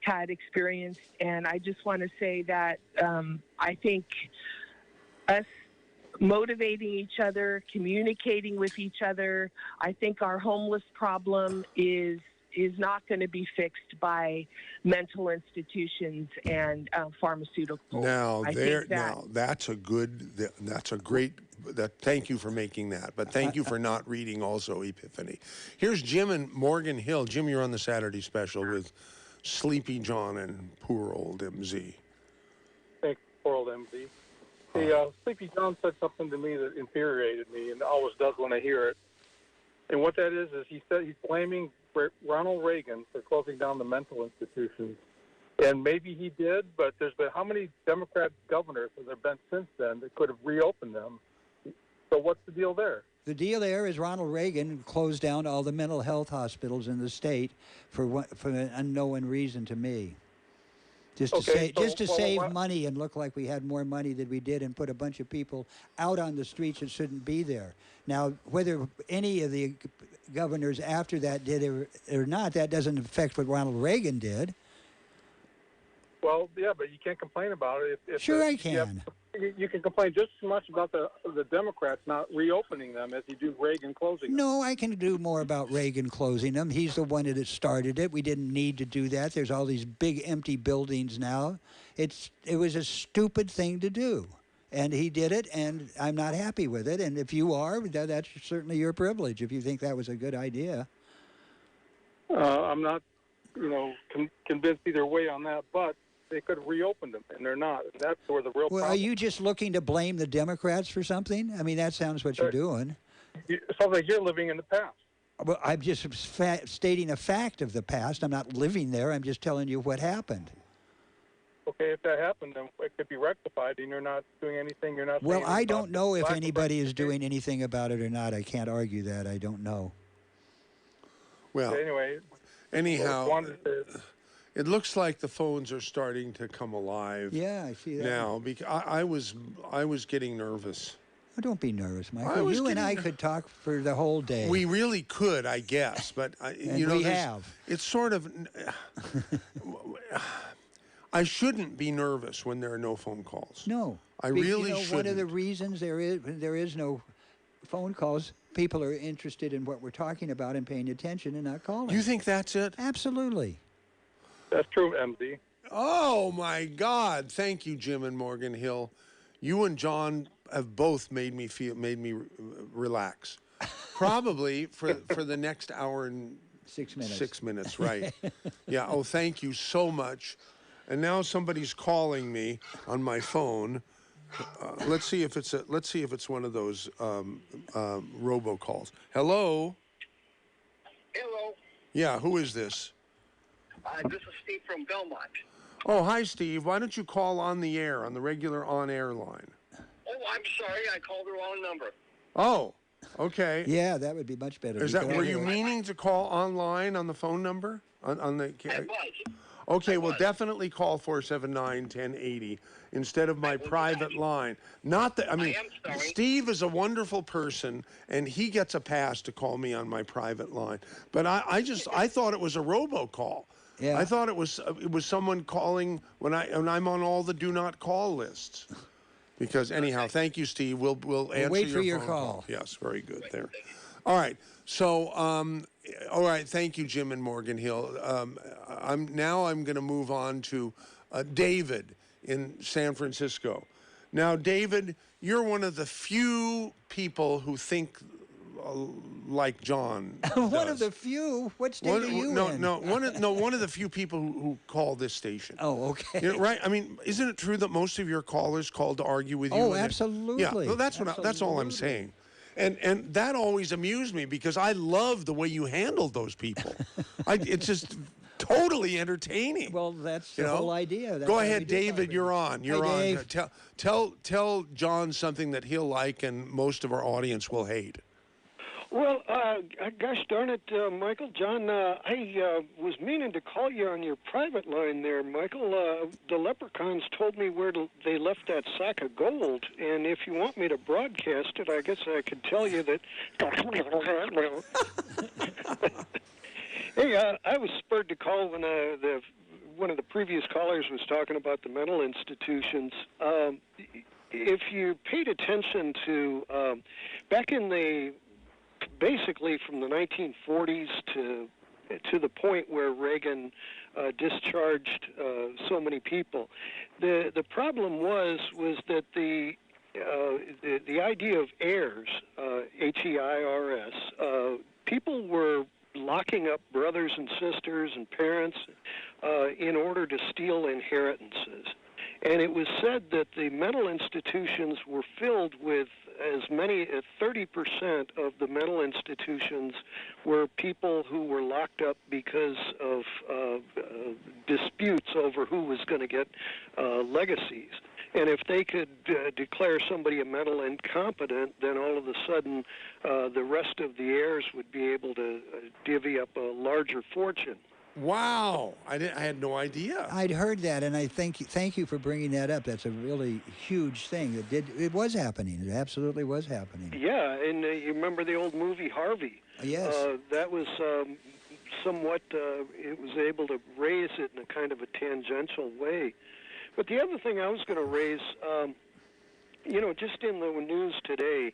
had experienced. And I just want to say that I think us motivating each other, communicating with each other, I think our homeless problem is not going to be fixed by mental institutions and pharmaceuticals. That's a great. Thank you for making that, but thank you for not reading also Epiphany. Here's Jim in Morgan Hill. Jim, you're on the Saturday special with Sleepy John and poor old MZ. Thanks, poor old MZ. Hey, Sleepy John said something to me that infuriated me, and always does when I hear it. And what that is he said he's blaming Ronald Reagan for closing down the mental institutions. And maybe he did, but there's been how many Democrat governors have there been since then that could have reopened them? So what's the deal there? The deal there is Ronald Reagan closed down all the mental health hospitals in the state for an unknown reason to me. Just to save money and look like we had more money than we did and put a bunch of people out on the streets that shouldn't be there. Now, whether any of the governors after that did it or not, that doesn't affect what Ronald Reagan did. Well, yeah, but you can't complain about it. Sure I can. You can complain just as much about the Democrats not reopening them as you do Reagan closing them. No, I can do more about Reagan closing them. He's the one that started it. We didn't need to do that. There's all these big empty buildings now. It was a stupid thing to do. And he did it, and I'm not happy with it. And if you are, that's certainly your privilege if you think that was a good idea. I'm not, convinced either way on that, but they could have reopened them, and they're not. And that's where the real problem. Are you just looking to blame the Democrats for something? I mean, that sounds what you're doing. It sounds like you're living in the past. Well, I'm just stating a fact of the past. I'm not living there. I'm just telling you what happened. Okay, if that happened, then it could be rectified, and you're not doing anything. You're not. Well, I don't know if anybody is doing anything about it or not. I can't argue that. I don't know. Well, okay, anyhow, it looks like the phones are starting to come alive. Yeah, I see that now. Because I was getting nervous. Oh, don't be nervous, Michael. You and I could talk for the whole day. We really could, I guess, but we have. It's sort of. I shouldn't be nervous when there are no phone calls. No, I really shouldn't. One of the reasons there is no phone calls, people are interested in what we're talking about and paying attention and not calling. You think that's it? Absolutely. That's true, MD. Oh my God! Thank you, Jim and Morgan Hill. You and John have both made me relax. Probably for the next hour and 6 minutes. 6 minutes, right? Yeah. Oh, thank you so much. And now somebody's calling me on my phone. Let's see if it's one of those robocalls. Hello. Hello. Yeah. Who is this? This is Steve from Belmont. Oh, hi, Steve. Why don't you call on the air, on the regular on-air line? Oh, I'm sorry. I called the wrong number. Oh, okay. Yeah, that would be much better. Were you meaning to call online on the phone number? On the? I was. Okay, well, definitely call 479-1080 instead of my private line. Not that, I mean, Steve is a wonderful person, and he gets a pass to call me on my private line. But I thought it was a robocall. Yeah. I thought it was someone calling when I'm on all the do not call lists. Because anyhow, thank you, Steve. We'll answer wait for your phone call. Yes, very good there. All right. So, all right. Thank you, Jim and Morgan Hill. I'm going to move on to David in San Francisco. Now, David, you're one of the few people who think like John One of does. the few. What state are you in? One of the few people who call this station. Oh, okay. You know, right? I mean, isn't it true that most of your callers called to argue with you? Oh, and they- absolutely. Yeah, well, that's all I'm saying. And that always amused me because I love the way you handled those people. It's just totally entertaining. Well, that's you the know? whole idea. That's Go why we ahead, do David. television. You're on. You're Hi, on. Dave. Tell John something that he'll like and most of our audience will hate. Well, gosh darn it, Michael, John, I was meaning to call you on your private line there, Michael. The leprechauns told me where they left that sack of gold, and if you want me to broadcast it, I guess I could tell you that... Hey, I was spurred to call when one of the previous callers was talking about the mental institutions. If you paid attention to, back in the... basically from the 1940s to the point where Reagan discharged so many people, the problem was that the idea of heirs, H-E-I-R-S, people were locking up brothers and sisters and parents in order to steal inheritances. And it was said that the mental institutions were filled with as many as 30% of the mental institutions were people who were locked up because of disputes over who was going to get legacies. And if they could declare somebody a mental incompetent, then all of a sudden the rest of the heirs would be able to divvy up a larger fortune. Wow, I had no idea. I'd heard that, and I thank you for bringing that up. That's a really huge thing. It was happening. It absolutely was happening. Yeah, and you remember the old movie Harvey? Yes. That was somewhat. It was able to raise it in a kind of a tangential way. But the other thing I was going to raise, just in the news today,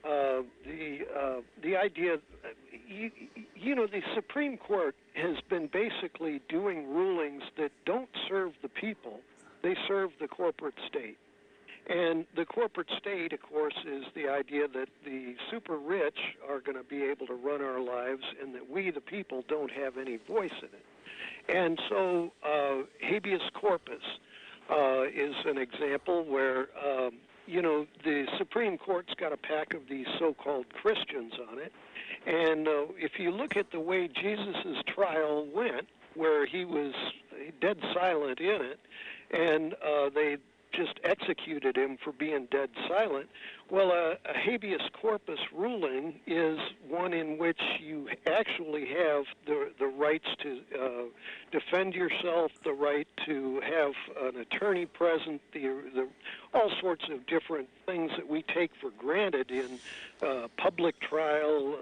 the idea, the Supreme Court has been basically doing rulings that don't serve the people, they serve the corporate state. And the corporate state, of course, is the idea that the super rich are going to be able to run our lives and that we, the people, don't have any voice in it. And so habeas corpus is an example where the Supreme Court's got a pack of these so-called Christians on it. And if you look at the way Jesus' trial went, where he was dead silent in it, and they just executed him for being dead silent, well, a habeas corpus ruling is one in which you actually have the rights to defend yourself, the right to have an attorney present, all sorts of different things that we take for granted in public trial,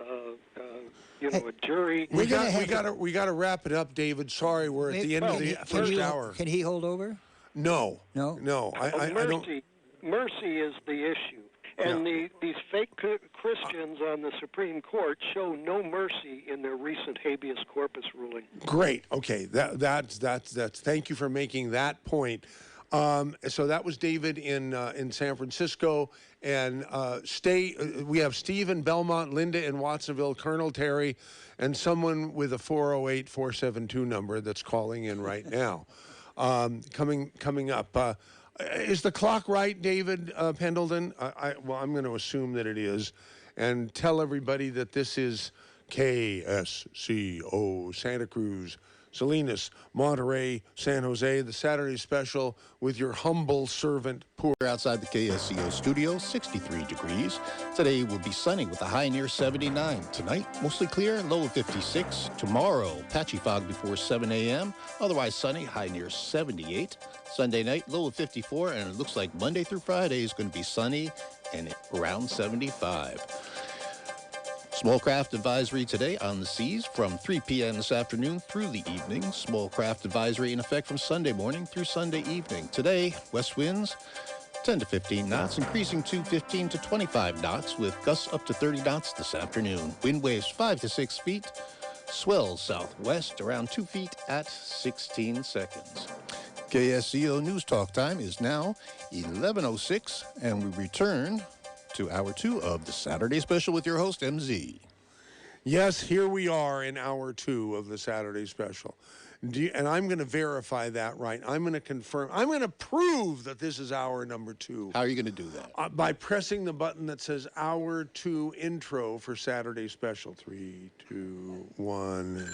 a jury. We got to wrap it up, David. Sorry, we're at the end of the first hour. Can he hold over? No. I don't. Mercy is the issue. And these fake Christians on the Supreme Court show no mercy in their recent habeas corpus ruling. Great. Okay. That's. Thank you for making that point. So that was David in San Francisco, and we have Steve in Belmont, Linda in Watsonville, Colonel Terry, and someone with a 408-472 number that's calling in right now. Coming up. Is the clock right, David Pendleton? I'm going to assume that it is. And tell everybody that this is KSCO, Santa Cruz, Salinas, Monterey, San Jose, the Saturday special with your humble servant, Poor. Outside the KSCO studio, 63 degrees. Today will be sunny with a high near 79. Tonight, mostly clear, low of 56. Tomorrow, patchy fog before 7 a.m. Otherwise sunny, high near 78. Sunday night, low of 54. And it looks like Monday through Friday is going to be sunny and around 75. Small craft advisory today on the seas from 3 p.m. this afternoon through the evening. Small craft advisory in effect from Sunday morning through Sunday evening. Today, west winds 10 to 15 knots, increasing to 15 to 25 knots with gusts up to 30 knots this afternoon. Wind waves 5 to 6 feet. Swells southwest around 2 feet at 16 seconds. KSCO News Talk time is now 11:06, and we return to hour 2 of the Saturday Special with your host, MZ. Yes, here we are in hour 2 of the Saturday Special. And I'm going to verify that right. I'm going to confirm. I'm going to prove that this is hour number 2. How are you going to do that? By pressing the button that says hour 2 intro for Saturday Special. 3, 2, 1.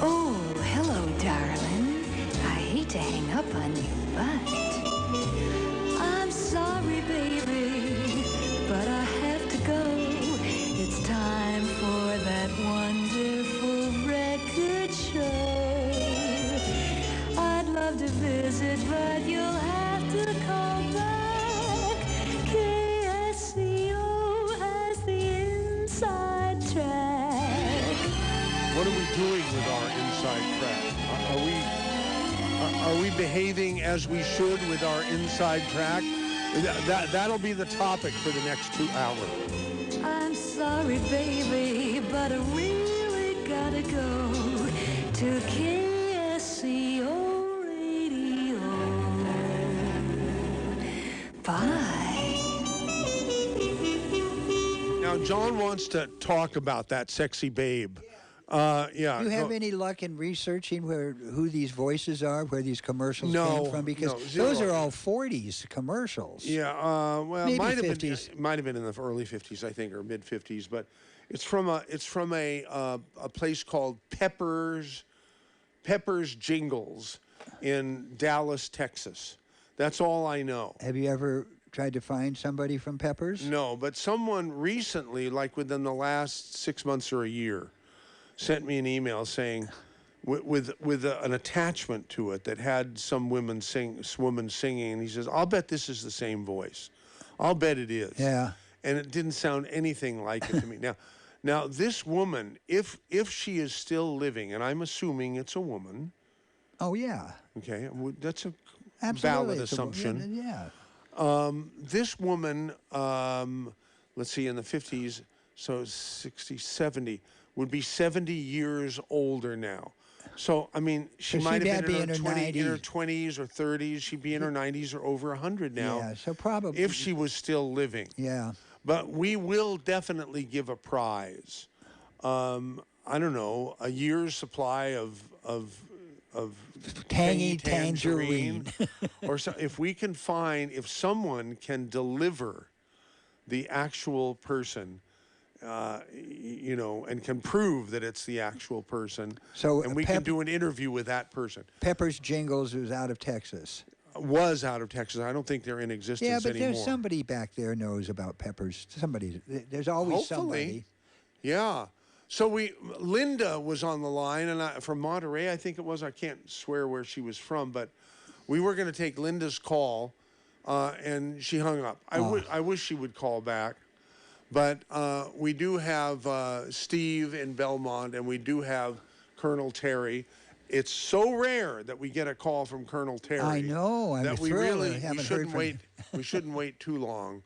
Oh, hello, darling. I hate to hang up on you, but I'm sorry, baby, but I have to go. It's time for that wonderful record show. I'd love to visit, but you'll have to call back. KSCO has the inside track. What are we doing with our inside track? Are we behaving as we should with our inside track? That'll be the topic for the next 2 hours. I'm sorry, baby, but I really gotta go to KSCO Radio. Bye. Now, John wants to talk about that sexy babe. Yeah. Do you have any luck in researching who these voices are, where these commercials came from? Because those are all 40s commercials. Yeah, well, maybe might 50s. Have been in the early 50s, I think, or mid 50s. But it's from a place called Pepper's Jingles in Dallas, Texas. That's all I know. Have you ever tried to find somebody from Pepper's? No, but someone recently, like within the last 6 months or a year, sent me an email saying, with an attachment to it that had some woman singing, and he says, "I'll bet this is the same voice. I'll bet it is." Yeah. And it didn't sound anything like it to me. Now this woman, if she is still living, and I'm assuming it's a woman. Oh yeah. Okay, that's a Absolutely. valid assumption. Yeah. This woman, let's see, in the 50s, so 60, 70. Would be 70 years older now. So, I mean, she might have been in her 20s or 30s. She'd be in her 90s or over 100 now. Yeah, so probably. If she was still living. Yeah. But we will definitely give a prize. I don't know, a year's supply of tangy tangerine. Or so, if someone can deliver the actual person, and can prove that it's the actual person. And we can do an interview with that person. Pepper's Jingles was out of Texas. Was out of Texas. I don't think they're in existence anymore. Yeah, but there's somebody back there knows about Pepper's. There's always somebody. Yeah. So Linda was on the line, and from Monterey, I think it was. I can't swear where she was from, but we were going to take Linda's call, and she hung up. I wish she would call back. But we do have Steve in Belmont, and we do have Colonel Terry. It's so rare that we get a call from Colonel Terry. I know. I'm thrilled. We shouldn't wait too long,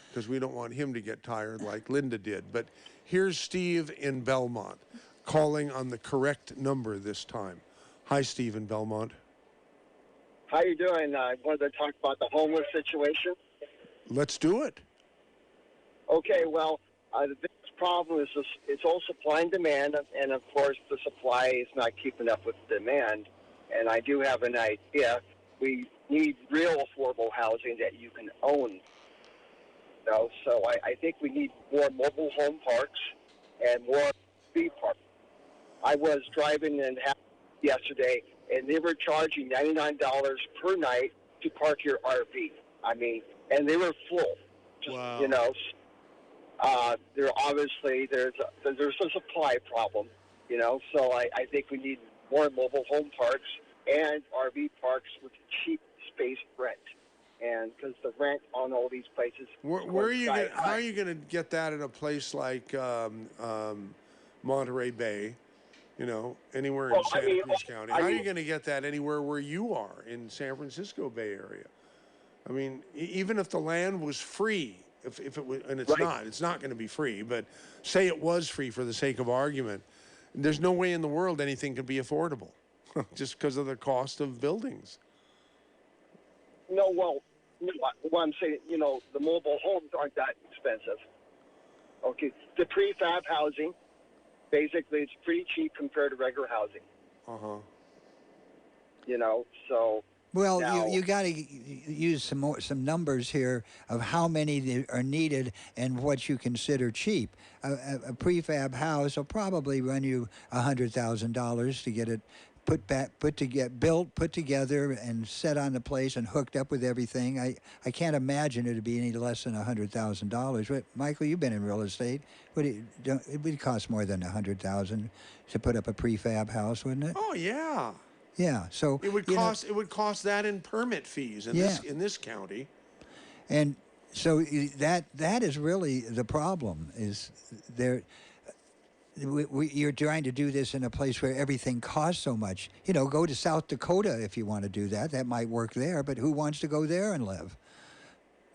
because we don't want him to get tired like Linda did. But here's Steve in Belmont calling on the correct number this time. Hi, Steve in Belmont. How you doing? I wanted to talk about the homeless situation. Let's do it. Okay, well, the biggest problem is it's all supply and demand, and of course the supply is not keeping up with the demand. And I do have an idea. We need real affordable housing that you can own. So I think we need more mobile home parks and more RV parks. I was driving in yesterday, and they were charging $99 per night to park your RV. I mean, and they were full. Wow. There's a supply problem, so I think we need more mobile home parks and RV parks with cheap space rent, and because the rent on all these places. How are you going to get that in a place like Monterey Bay, anywhere in Santa Cruz County? How are you going to get that anywhere where you are in San Francisco Bay Area? I mean, even if the land was free. If it was, and it's not going to be free, but say it was free for the sake of argument, there's no way in the world anything could be affordable. just because of the cost of buildings. No, well, what I'm saying, the mobile homes aren't that expensive. Okay, the prefab housing, basically, it's pretty cheap compared to regular housing. So. Well, now, you got to use some numbers here of how many are needed and what you consider cheap. A prefab house will probably run you $100,000 to get it put together, and set on the place and hooked up with everything. I can't imagine it to be any less than $100,000. Michael, you've been in real estate. It would cost more than $100,000 to put up a prefab house, wouldn't it? Oh yeah. Yeah. So it would cost that in permit fees in this county. And so that is really the problem. Is there? You're trying to do this in a place where everything costs so much. Go to South Dakota if you want to do that. That might work there, but who wants to go there and live?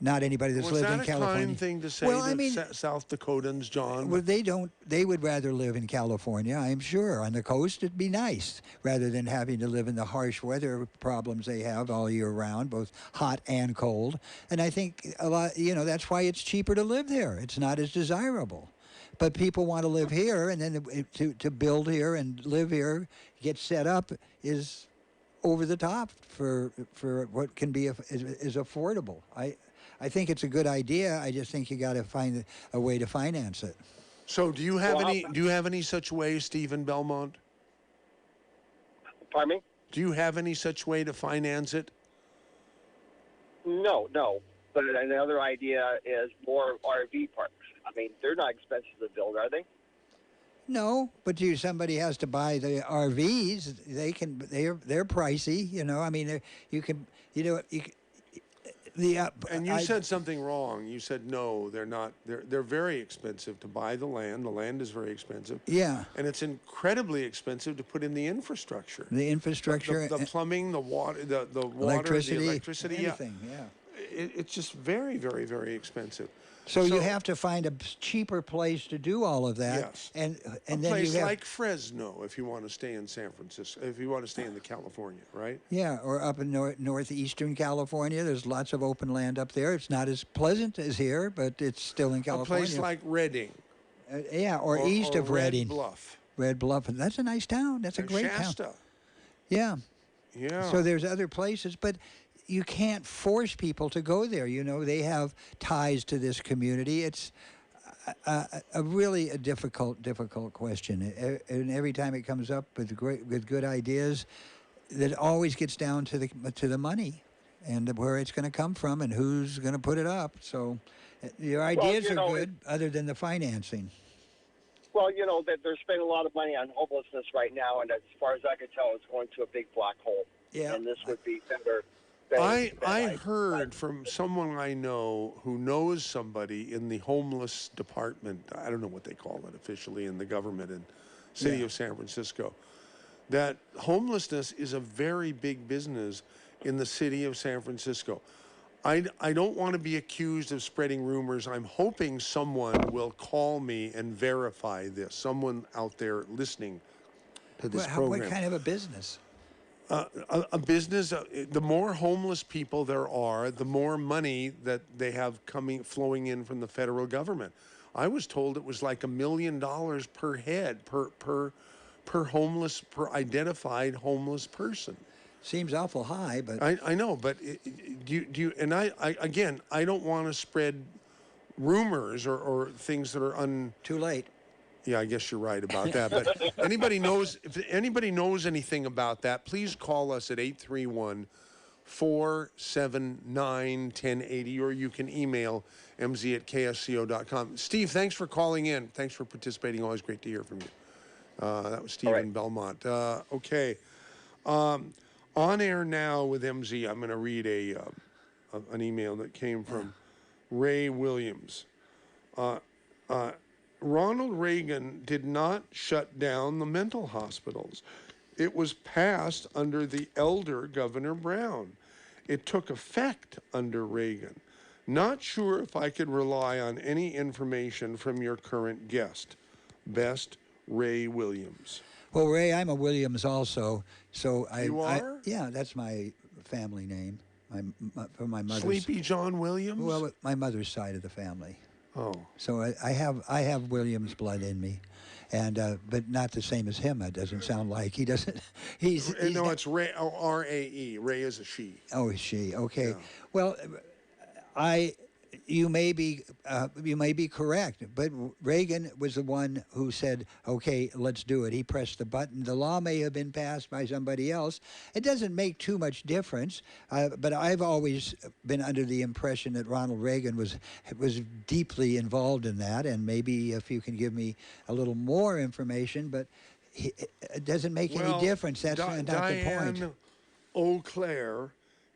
Not anybody that's lived in California. Was that a kind thing to say to South Dakotans, John? Well, they don't. They would rather live in California, I'm sure. On the coast, it'd be nice, rather than having to live in the harsh weather problems they have all year round, both hot and cold. And I think a lot, that's why it's cheaper to live there. It's not as desirable. But people want to live here, and then to build here and live here, get set up, is over the top for what can be is affordable. I think it's a good idea. I just think you got to find a way to finance it. So, do you have any such way, Stephen Belmont? Pardon me? Do you have any such way to finance it? No. But another idea is more RV parks. I mean, they're not expensive to build, are they? No, but somebody has to buy the RVs. They're pricey. I mean, and you said something wrong. You said no, they're not. They're very expensive to buy the land. The land is very expensive. Yeah. And it's incredibly expensive to put in the infrastructure. The infrastructure, the plumbing, the water, the electricity, the electricity. Everything, yeah. It's just very, very, very expensive. So you have to find a cheaper place to do all of that. Yes. And a then place you have, like Fresno, if you want to stay in San Francisco, if you want to stay in California, right? Yeah, or up in northeastern California. There's lots of open land up there. It's not as pleasant as here, but it's still in California. A place like Redding. Or east of Redding. Red Bluff. Red Bluff. That's a nice town. That's a great Shasta. town. Yeah. Yeah. So there's other places, but you can't force people to go there. They have ties to this community. It's a really difficult question. And every time it comes up with good ideas, that always gets down to the money and where it's going to come from and who's going to put it up. So your ideas are good, other than the financing. Well, that they're spending a lot of money on homelessness right now, and as far as I can tell, it's going to a big black hole. Yeah. And this would be better. I heard from someone I know who knows somebody in the homeless department. I don't know what they call it officially in the government in city of San Francisco, that homelessness is a very big business in the city of San Francisco. I don't want to be accused of spreading rumors. I'm hoping someone will call me and verify this. Someone out there listening to this program. What kind of a business? A business. The more homeless people there are, the more money that they have flowing in from the federal government. I was told it was like $1 million per head per identified homeless person. Seems awful high, but I know. But do you? And I again, I don't want to spread rumors or things that are too late. Yeah, I guess you're right about that. But if anybody knows anything about that, please call us at 831-479-1080, or you can email mz@ksco.com. Steve, thanks for calling in. Thanks for participating. Always great to hear from you. That was Stephen Belmont. Okay. On air now with MZ, I'm going to read an email that came from Ray Williams. Ronald Reagan did not shut down the mental hospitals. It was passed under the elder Governor Brown. It took effect under Reagan. Not sure if I could rely on any information from your current guest. Best, Ray Williams. Well, Ray, I'm a Williams also, so You are? yeah, that's my family name. From my mother's. Sleepy John Williams? Well, my mother's side of the family. Oh. So I have Williams blood in me, and but not the same as him. It doesn't sound like he doesn't. He's no, not, it's Ray. R-A-E. Ray is a she. oh, is she? Okay. Yeah. Well, you may be correct, but Reagan was the one who said, "Okay, let's do it." He pressed the button. The law may have been passed by somebody else. It doesn't make too much difference. But I've always been under the impression that Ronald Reagan was deeply involved in that. And maybe if you can give me a little more information, but it doesn't make any difference. That's not the point. Diane Auclair,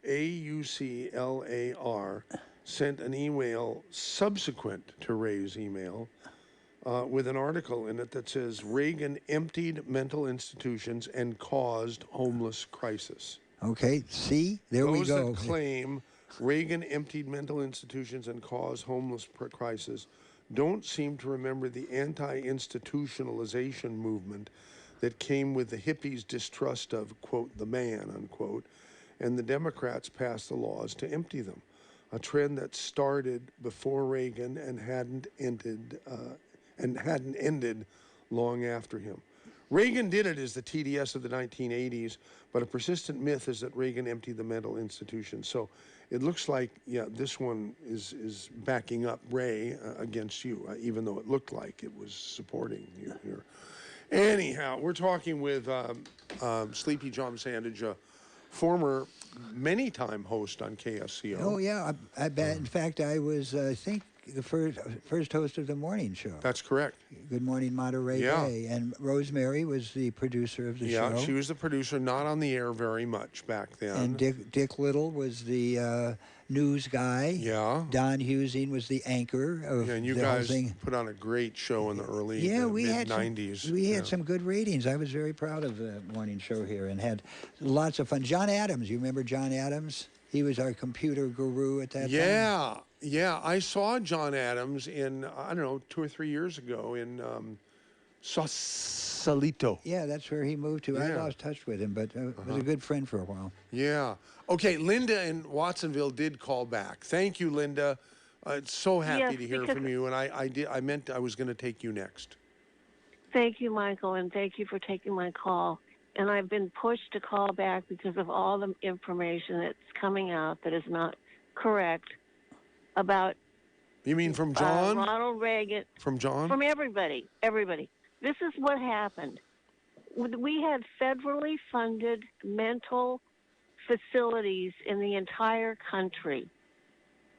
Auclar, sent an email subsequent to Ray's email with an article in it that says Reagan emptied mental institutions and caused homeless crisis. Okay, see? There we go. Those that claim Reagan emptied mental institutions and caused homeless crisis don't seem to remember the anti-institutionalization movement that came with the hippies' distrust of, quote, the man, unquote, and the Democrats passed the laws to empty them. A trend that started before Reagan and hadn't ended long after him. Reagan did it as the TDS of the 1980s, but a persistent myth is that Reagan emptied the mental institutions. So it looks like, yeah, this one is backing up Ray against you, even though it looked like it was supporting you here. Anyhow, we're talking with Sleepy John Sandidge, a former many-time host on KSCO. Oh, yeah. I bet. In fact, I was, I think, the first host of the morning show. That's correct. Good Morning Monterey Bay. And Rosemary was the producer of the show. Yeah, she was the producer, not on the air very much back then. And Dick Little was the news guy. Yeah. Don Husing was the anchor of and you the guys whole thing. put on a great show in the early mid-90s. We had some good ratings. I was very proud of the morning show here and had lots of fun. John Adams, you remember John Adams? He was our computer guru at that time. Yeah. I saw John Adams in, I don't know, 2 or 3 years ago in Sausalito. Yeah, that's where he moved to. Yeah. I lost touch with him, but was a good friend for a while. Yeah. Okay, Linda in Watsonville did call back. Thank you, Linda. So happy to hear from you, and I meant I was going to take you next. Thank you, Michael, and thank you for taking my call. And I've been pushed to call back because of all the information that's coming out that is not correct about. You mean from John? Ronald Reagan. From John? From everybody. This is what happened. We had federally funded mental facilities in the entire country.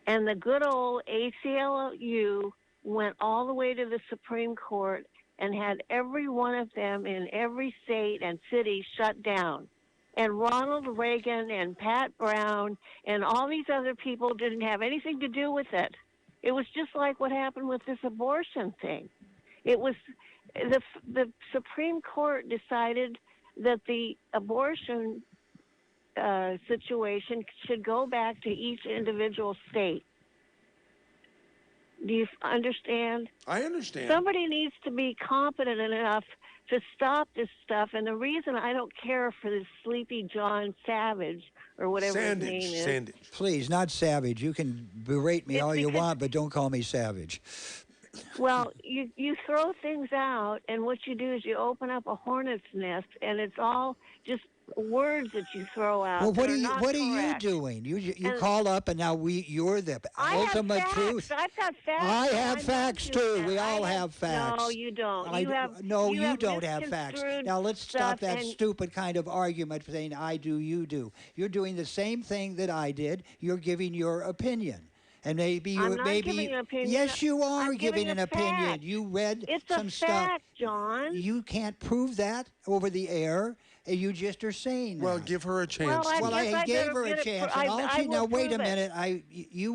And the good old ACLU went all the way to the Supreme Court and had every one of them in every state and city shut down. And Ronald Reagan and Pat Brown and all these other people didn't have anything to do with it. It was just like what happened with this abortion thing. It was the Supreme Court decided that the abortion situation should go back to each individual state. Do you understand? I understand. Somebody needs to be competent enough to stop this stuff. And the reason I don't care for this Sleepy John Savage or whatever his name is. Sandidge. Please, not Savage. You can berate me all you want, but don't call me Savage. Well, you throw things out, and what you do is you open up a hornet's nest, and it's all just words that you throw out. Well, what are you doing? You call up, and now you're the ultimate truth. I've got facts. I have facts too. We all have facts. No, you don't. You don't have facts. Now let's stop that stupid kind of argument for saying I do, you do. You're doing the same thing that I did. You're giving your opinion. And maybe I'm not giving an opinion. Yes, you are I'm giving an opinion. Fact. You read some stuff. Fact, John. You can't prove that over the air. You just are saying that. Well, give her a chance. Well, I gave her a chance. Now, wait a minute.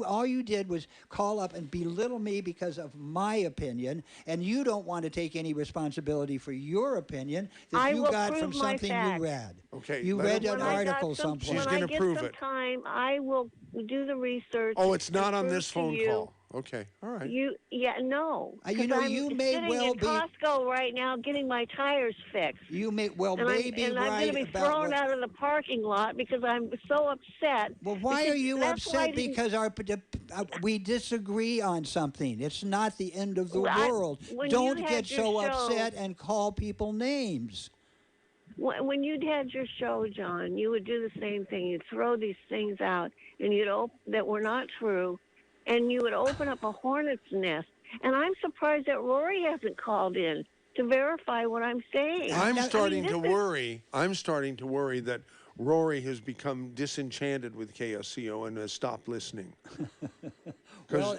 All you did was call up and belittle me because of my opinion, and you don't want to take any responsibility for your opinion that you got from something you read. Okay. You read an article someplace. She's going to prove it. Time, I will do the research. Oh, it's not on this phone call. Okay. All right. No. You know, I'm you may sitting well in be. Costco right now getting my tires fixed. You may well and may be I'm right going to be about thrown what. out of the parking lot because I'm so upset. Well, why because are you that's why I upset? didn't- Because we disagree on something. It's not the end of the world. when Don't you get had your so show- upset and call people names. When you'd had your show, John, you would do the same thing. You'd throw these things out, and that were not true, and you would open up a hornet's nest. And I'm surprised that Rory hasn't called in to verify what I'm saying. I'm starting to worry that Rory has become disenchanted with KSCO and has stopped listening. Well,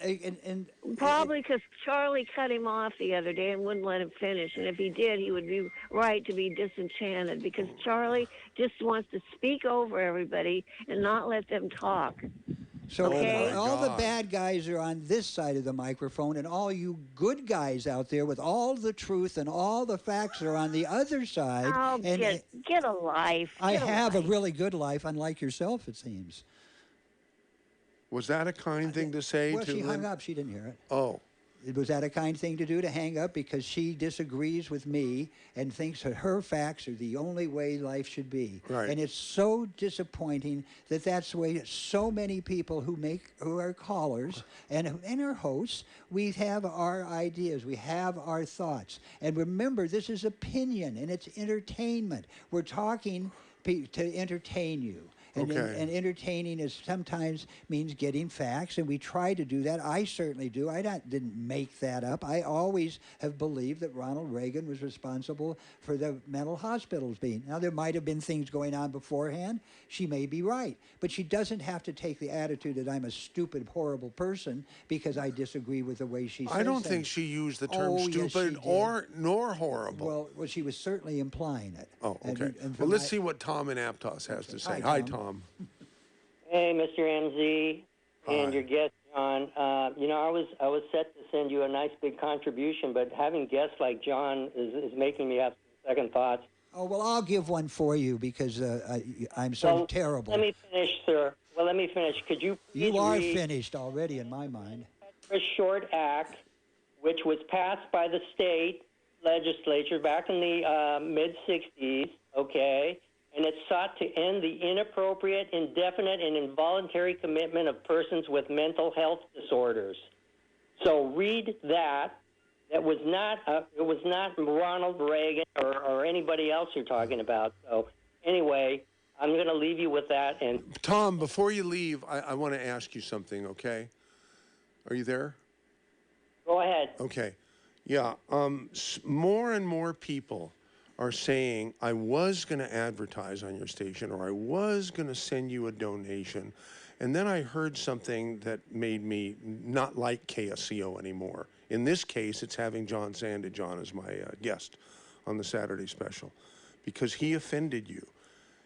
Probably because Charlie cut him off the other day and wouldn't let him finish. And if he did, he would be right to be disenchanted because Charlie just wants to speak over everybody and not let them talk. So Okay. all the bad guys are on this side of the microphone, and all you good guys out there with all the truth and all the facts are on the other side. Oh, and get a life. I have a really good life, unlike yourself, it seems. Was that a kind thing to say? Well, to she hung Lynn? up. She didn't hear it. Oh. Was that a kind thing to do, to hang up because she disagrees with me and thinks that her facts are the only way life should be? Right. And it's so disappointing that that's the way so many people who are callers and are hosts, we have our ideas, we have our thoughts. And remember, this is opinion and it's entertainment. We're talking to entertain you. And, Okay. and entertaining is sometimes means getting facts, and we try to do that. I certainly do. Didn't make that up. I always have believed that Ronald Reagan was responsible for the mental hospitals being. Now, there might have been things going on beforehand. She may be right. But she doesn't have to take the attitude that I'm a stupid, horrible person because I disagree with the way she says I don't things. think she used the term Yes, she stupid did. nor horrible. Well, she was certainly implying it. Oh, okay. And Well, let's see what Tom in Aptos has to say. Hi, Tom. Hey, Mr. MZ, and your guest, John. I was set to send you a nice big contribution, but having guests like John is making me have second thoughts. Oh, well, I'll give one for you because I'm so terrible. Let me finish, sir. Well, let me finish. Could you please You are read finished already in my mind. a short act, which was passed by the state legislature back in the mid-'60s, okay? And it sought to end the inappropriate, indefinite, and involuntary commitment of persons with mental health disorders. So read that. It was not Ronald Reagan or anybody else you're talking about. So anyway, I'm going to leave you with that. And Tom, before you leave, I want to ask you something, okay? Are you there? Go ahead. Okay. Yeah. More and more people are saying, I was going to advertise on your station or I was going to send you a donation. And then I heard something that made me not like KSCO anymore. In this case, it's having John Sandidge on as my guest on the Saturday special because he offended you.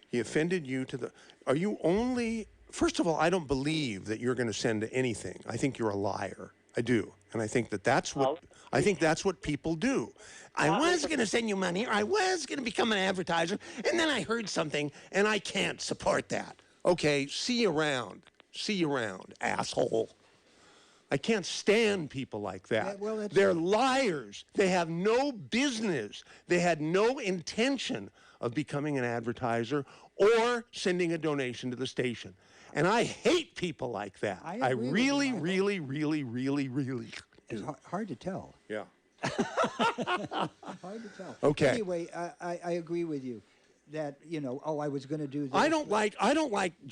He offended you to the... Are you only... First of all, I don't believe that you're going to send anything. I think you're a liar. I do. And I think that that's what... I think that's what people do. I was going to send you money, or I was going to become an advertiser, and then I heard something, and I can't support that. Okay, see you around. See you around, asshole. I can't stand people like that. They're liars. They have no business. They had no intention of becoming an advertiser or sending a donation to the station. And I hate people like that. I really, really, really, really, really do. It's hard to tell. Yeah. Hard to tell. Okay. Anyway, I agree with you that, I was going to do this. I don't like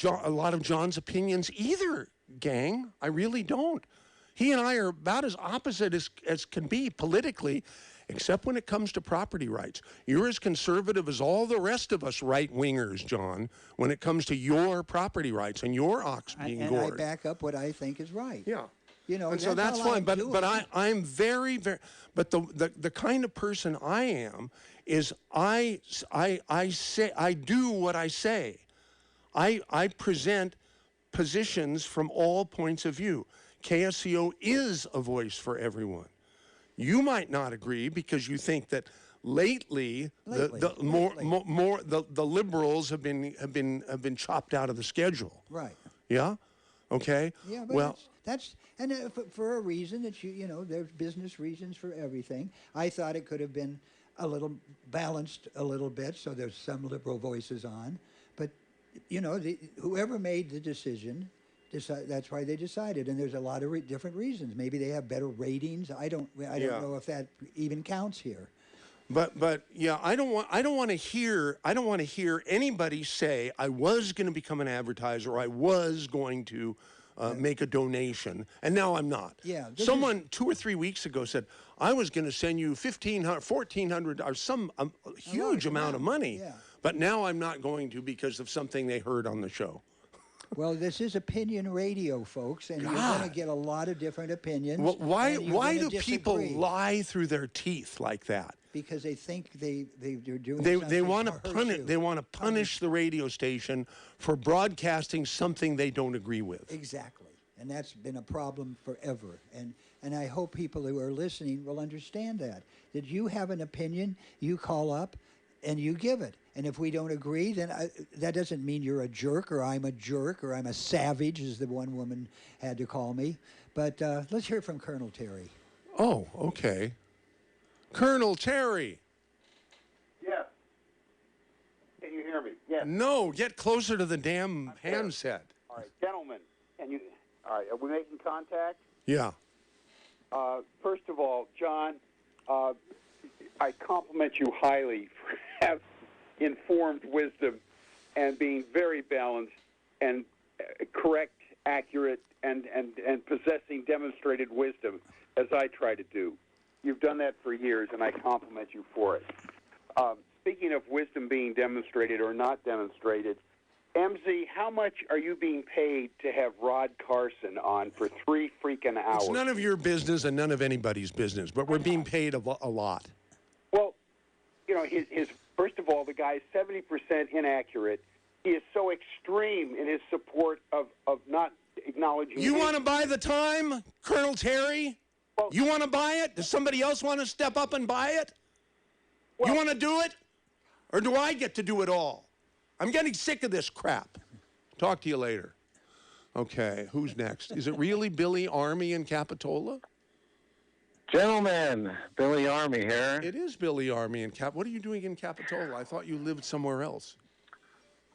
a lot of John's opinions either, gang. I really don't. He and I are about as opposite as can be politically, except when it comes to property rights. You're as conservative as all the rest of us right-wingers, John, when it comes to your property rights and your ox being gored. I back up what I think is right. Yeah. And so that's fine. But I'm very, very. But the kind of person I am is I do what I say. I present positions from all points of view. KSCO is a voice for everyone. You might not agree because you think that lately the liberals have been chopped out of the schedule. Right. Yeah. Okay. Yeah, but well, For a reason that there's business reasons for everything. I thought it could have been a little balanced a little bit, so there's some liberal voices on. But whoever made the decision, that's why they decided. And there's a lot of different reasons. Maybe they have better ratings. I don't know if that even counts here. But yeah, I don't want to hear anybody say I was going to become an advertiser, or I was going to make a donation, and now I'm not. Yeah. Someone 2 or 3 weeks ago said I was going to send you $1,500, $1,400, or some huge amount of money, yeah. But now I'm not going to because of something they heard on the show. Well, this is opinion radio, folks, and you're going to get a lot of different opinions. Well, why do people lie through their teeth like that? Because they think they're doing they want to something punish. They want to punish the radio station for broadcasting something they don't agree with. Exactly, and that's been a problem forever. And I hope people who are listening will understand that you have an opinion, you call up, and you give it. And if we don't agree, then that doesn't mean you're a jerk, or I'm a jerk, or I'm a savage, as the one woman had to call me. But let's hear from Colonel Terry. Oh, okay. Colonel Terry. Yes. Can you hear me? Yes. No, get closer to the damn handset. All right, gentlemen. All right, are we making contact? Yeah. First of all, John, I compliment you highly for having informed wisdom and being very balanced and correct, accurate, and possessing demonstrated wisdom, as I try to do. You've done that for years, and I compliment you for it. Speaking of wisdom being demonstrated or not demonstrated, MZ, how much are you being paid to have Rod Carson on for 3 freaking hours? It's none of your business and none of anybody's business, but we're being paid a lot. Well, his first of all, the guy is 70% inaccurate. He is so extreme in his support of not acknowledging. You want to buy the time, Colonel Terry? Well, you want to buy it? Does somebody else want to step up and buy it? Well, you want to do it? Or do I get to do it all? I'm getting sick of this crap. Talk to you later. Okay, who's next? Is it really Billy Army in Capitola? Gentlemen, Billy Army here. It is Billy Army in What are you doing in Capitola? I thought you lived somewhere else.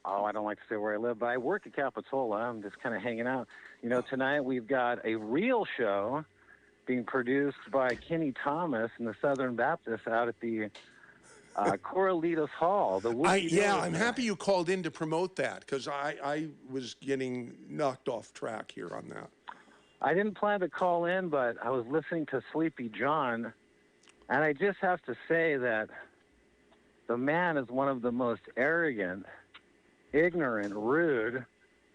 Oh, I don't like to say where I live, but I work at Capitola. I'm just kind of hanging out. Tonight we've got a real show being produced by Kenny Thomas and the Southern Baptists out at the Corralitos Hall. I'm happy you called in to promote that, because I was getting knocked off track here on that. I didn't plan to call in, but I was listening to Sleepy John, and I just have to say that the man is one of the most arrogant, ignorant, rude,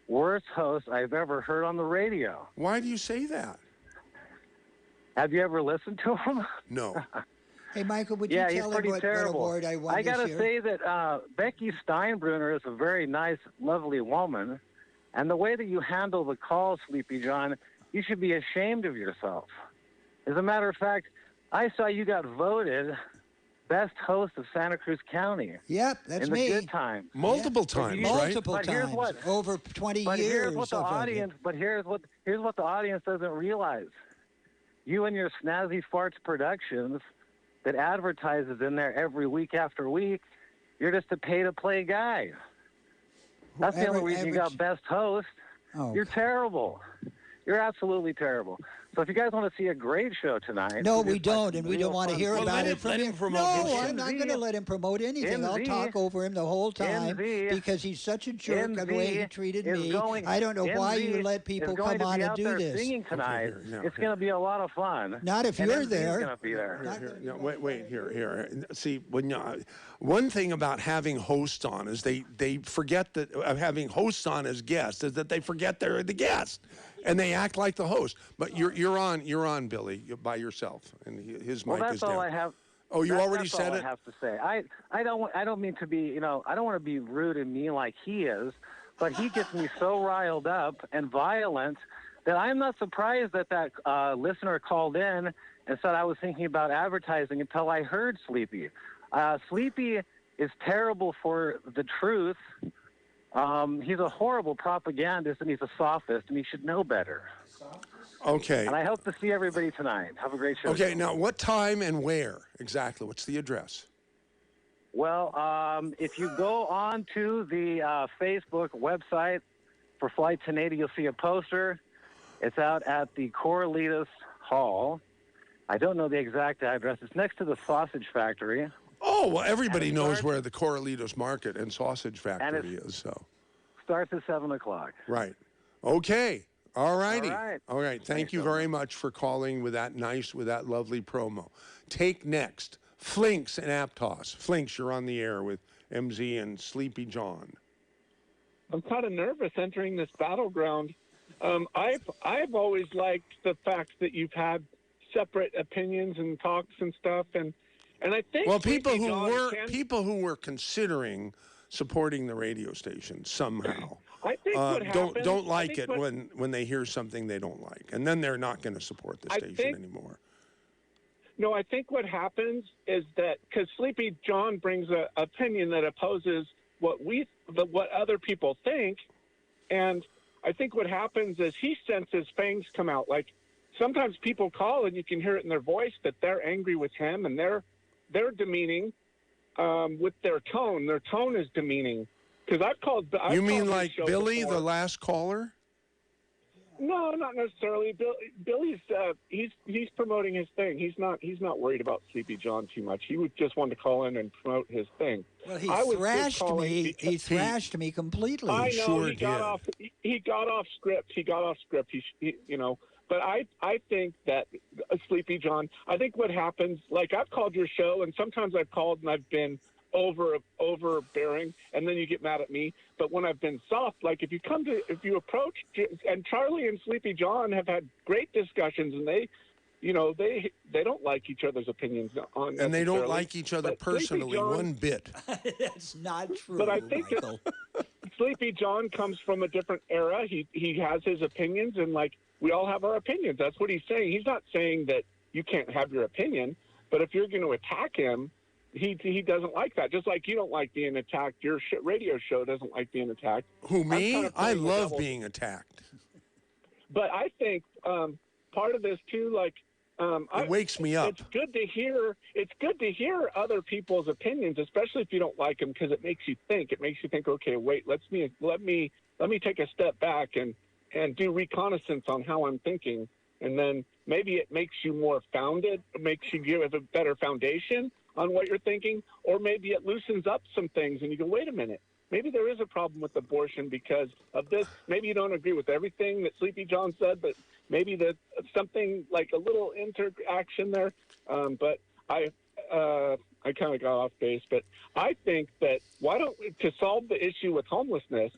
worst hosts I've ever heard on the radio. Why do you say that? Have you ever listened to him? No. Hey, Michael, would you tell him what award I won I got to this year? say that Becky Steinbrunner is a very nice, lovely woman, and the way that you handle the call, Sleepy John, you should be ashamed of yourself. As a matter of fact, I saw you got voted best host of Santa Cruz County. Yep, that's me. In the good times. Multiple times, right? Multiple times. Here's what, over 20 but years. Here's what the audience. But here's what the audience doesn't realize. You and your Snazzy Productions that advertises in there every week after week, you're just a pay-to-play guy. That's the only reason you got best host. Oh. You're terrible. You're absolutely terrible. So if you guys want to see a great show tonight... No, we don't, and we don't want to hear about it from him. Promote no, I'm not going to let him promote anything. I'll talk over him the whole time because he's such a jerk the way he treated me. I don't know why you let people come on and do this. Singing tonight. Okay, it's going to be a lot of fun. Not if you're there. Going to be there. Wait, here. See, one thing about having hosts on is they forget that having hosts on as guests is that they forget they're the guest. And they act like the host, but you're on, Billy, by yourself, and his mic is down. Well, that's all I have. Oh, you already said it? That's all I have to say. I don't mean to be, I don't want to be rude and mean like he is, but he gets me so riled up and violent that I'm not surprised that listener called in and said I was thinking about advertising until I heard Sleepy. Sleepy is terrible for the truth. He's a horrible propagandist, and he's a sophist, and he should know better. Okay. And I hope to see everybody tonight. Have a great show. Okay, now what time and where exactly? What's the address? Well, if you go on to the Facebook website for Flight 1080, you'll see a poster. It's out at the Corralitos Hall. I don't know the exact address. It's next to the sausage factory. Oh, well, everybody knows where the Corralitos Market and Sausage Factory is, so. Starts at 7 o'clock. Right. Okay. All righty. All right. All right. Thank you very much for calling with that lovely promo. Take next, Flinks and Aptos. Flinks, you're on the air with MZ and Sleepy John. I'm kind of nervous entering this battleground. I've always liked the fact that you've had separate opinions and talks and stuff, and I think people who were considering supporting the radio station somehow. I think what happens, don't like it when they hear something they don't like, and then they're not going to support the station anymore. No, I think what happens is that because Sleepy John brings an opinion that opposes what other people think, and I think what happens is he senses fangs come out. Like sometimes people call and you can hear it in their voice that they're angry with him and they're demeaning with their tone. Their tone is demeaning. Because You mean like Billy, the last caller? No, not necessarily. Billy's he's promoting his thing. He's not worried about Sleepy John too much. He would just want to call in and promote his thing. Well, he thrashed me. He thrashed me completely. I know he got off script. He got off script. But I think that Sleepy John. I think what happens, like I've called your show, and sometimes I've called and I've been overbearing, and then you get mad at me. But when I've been soft, like if you approach, and Charlie and Sleepy John have had great discussions, and they don't like each other's opinions on, and they don't like each other personally one bit. That's not true. But I think that Sleepy John comes from a different era. He has his opinions, and like we all have our opinions. That's what he's saying. He's not saying that you can't have your opinion, but if you're going to attack him, he doesn't like that. Just like you don't like being attacked. Your radio show doesn't like being attacked. Who, me? I love being attacked. But I think part of this too, like it wakes me up. It's good to hear. It's good to hear other people's opinions, especially if you don't like them, because it makes you think. It makes you think. Okay, wait. Let me take a step back and do reconnaissance on how I'm thinking, and then maybe it makes you more founded. It makes you give a better foundation on what you're thinking, or maybe it loosens up some things and you go, wait a minute, maybe there is a problem with abortion because of this. Maybe you don't agree with everything that Sleepy John said, but maybe that something like a little interaction there. But I kind of got off base, but I think that to solve the issue with homelessness,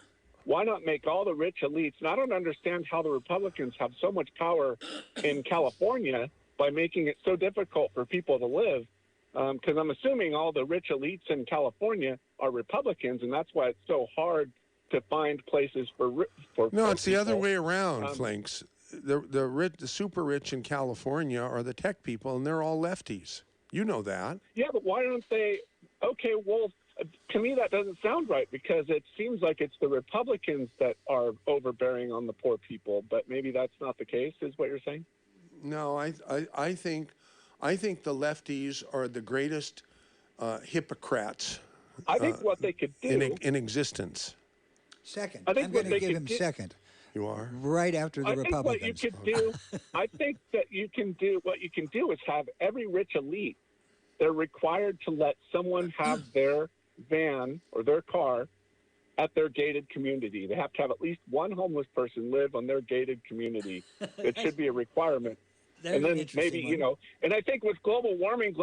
why not make all the rich elites? And I don't understand how the Republicans have so much power in California by making it so difficult for people to live. Because I'm assuming all the rich elites in California are Republicans, and that's why it's so hard to find places for. No, it's the other way around, Flinks. The super rich in California are the tech people, and they're all lefties. You know that. Yeah, but why don't they? Okay, well, to me that doesn't sound right because it seems like it's the Republicans that are overbearing on the poor people. But maybe that's not the case. Is what you're saying? No, I think the lefties are the greatest hypocrites. I think what they could do in existence. Second, I'm going to give him second. You are right after the Republicans. I think what you could do. I think that you can do what you can do is have every rich elite. They're required to let someone have their van or their car at their gated community. They have to have at least one homeless person live on their gated community. It should be a requirement. And then maybe, and I think with global warming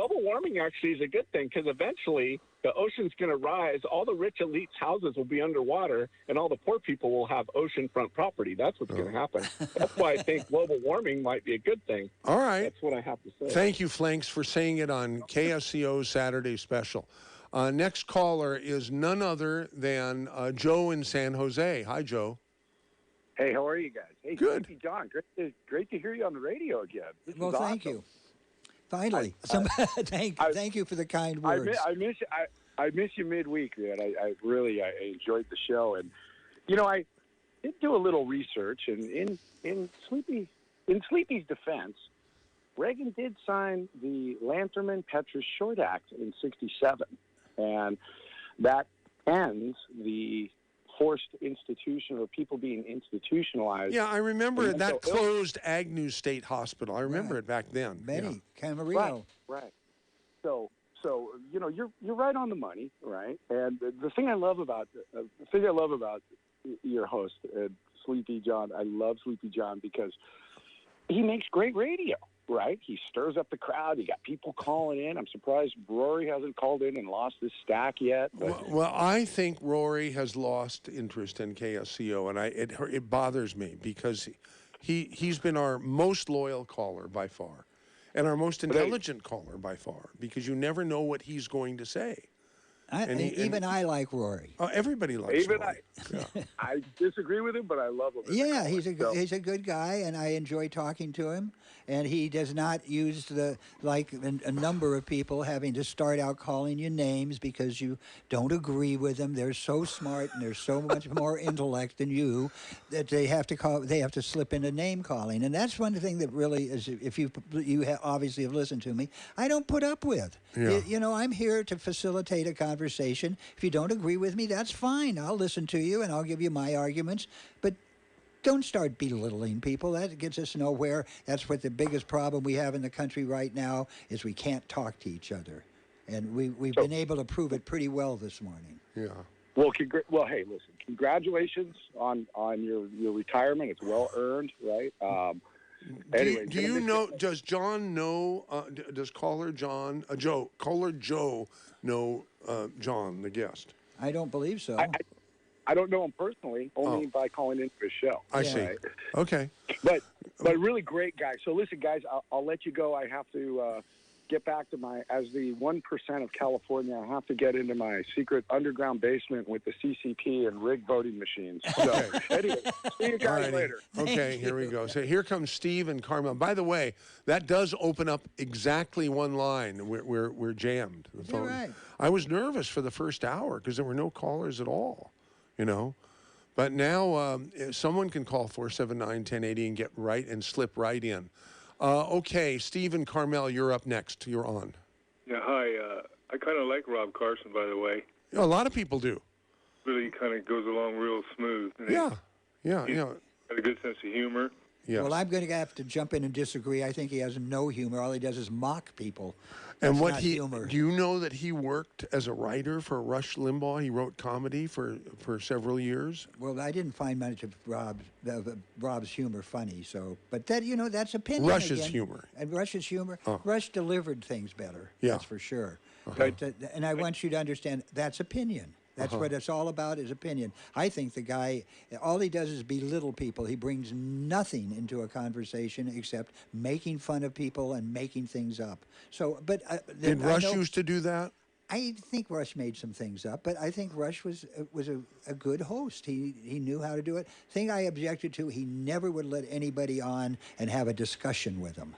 actually is a good thing because eventually the ocean's going to rise. All the rich elites' houses will be underwater and all the poor people will have oceanfront property. That's what's going to happen. That's why I think global warming might be a good thing. All right. That's what I have to say. Thank you, Flanks, for saying it on KSCO's Saturday special. Next caller is none other than Joe in San Jose. Hi, Joe. Hey, how are you guys? Hey, good. John, great to hear you on the radio again. Well, thank you. Finally, thank you for the kind words. I miss you midweek, man. I really enjoyed the show, and I did do a little research, and in Sleepy in Sleepy's defense, Reagan did sign the Lanterman-Petrus Short Act in '67, and that ends the forced institution or people being institutionalized. Yeah, I remember that closed Agnew State Hospital. I remember it back then. Benny, Camarillo. Right. So you're right on the money, right? And the thing I love about your host, Sleepy John, I love Sleepy John because he makes great radio, right? He stirs up the crowd. You got people calling in. I'm surprised Rory hasn't called in and lost his stack yet. But. Well, I think Rory has lost interest in KSCO, and it bothers me because he's been our most loyal caller by far, and our most intelligent caller by far, because you never know what he's going to say. I like Rory. Oh, everybody likes Rory. I disagree with him, but I love him. Yeah, he's a good guy, and I enjoy talking to him. And he does not use a number of people having to start out calling you names because you don't agree with them. They're so smart and they're so much more intellect than you that they have to slip into name calling. And that's one thing that really is, if you obviously have listened to me, I don't put up with. Yeah. I'm here to facilitate a conversation. If you don't agree with me, that's fine. I'll listen to you and I'll give you my arguments. But don't start belittling people. That gets us nowhere. That's what the biggest problem we have in the country right now is we can't talk to each other. And we've been able to prove it pretty well this morning. Yeah. Well, hey, listen, congratulations on your retirement. It's well earned, right? Anyway, do you know? Does John know? Does caller Joe know John, the guest? I don't believe so. I don't know him personally, only by calling into his show. I see. Right? Okay. But really great guy. So listen, guys, I'll let you go. I have to get back to as the 1% of California, I have to get into my secret underground basement with the CCP and rig voting machines. So anyway, see you guys later. Okay, here we go. So here comes Steve and Carmel. By the way, that does open up exactly one line. We're jammed. The phone. Right. I was nervous for the first hour because there were no callers at all. But now someone can call 479-1080 and get right and slip right in. Okay, Steve and Carmel, you're up next. You're on. Yeah, hi. I kind of like Rob Carson, by the way. A lot of people do. Really kind of goes along real smooth. And Yeah. He's got a good sense of humor. Yes. Well, I'm going to have to jump in and disagree. I think he has no humor. All he does is mock people. And That's what not he humor. do you know that he worked as a writer for Rush Limbaugh? He wrote comedy for several years. Well, I didn't find much of Rob's humor funny. So, but that's opinion. Rush's again. humor. And Rush's humor. Oh. Rush delivered things better. Yeah. That's for sure. Uh-huh. But and I want you to understand that's opinion. That's what it's all about, is opinion. I think the guy, all he does is belittle people. He brings nothing into a conversation except making fun of people and making things up. So, but Did Rush used to do that? I think Rush made some things up, but I think Rush was a good host. He knew how to do it. Thing I objected to, he never would let anybody on and have a discussion with them.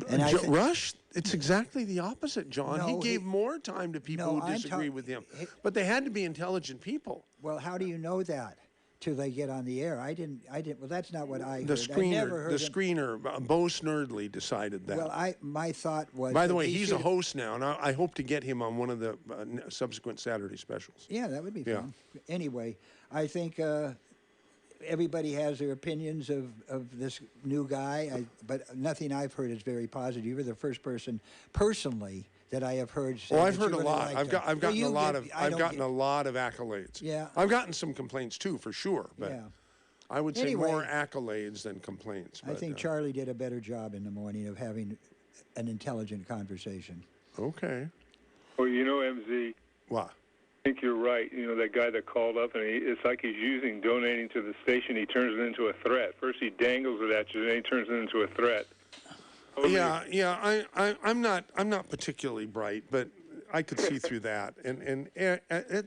And Rush, it's exactly the opposite, John. No, he gave more time to people who disagree with him. But they had to be intelligent people. Well, how do you know that till they get on the air? I didn't. Well, that's not what I heard. Screener, I never heard the screener, Bo Snerdley decided that. Well, my thought was. By the way, he's a host now, and I hope to get him on one of the subsequent Saturday specials. Yeah, that would be fun. Anyway, I think everybody has their opinions of this new guy, but nothing I've heard is very positive. You were the first person personally that I have heard say. Well, I've heard you a really lot. liked him. I've gotten Well, a lot of accolades. Yeah. I've gotten some complaints too, for sure. But Yeah. I would say Anyway, more accolades than complaints. I think Charlie did a better job in the morning of having an intelligent conversation. Okay. Well, MZ. What? I think you're right. That guy that called up, and it's like he's using donating to the station. He turns it into a threat. First he dangles it at you, then he turns it into a threat. I'm not particularly bright, but I could see through that, and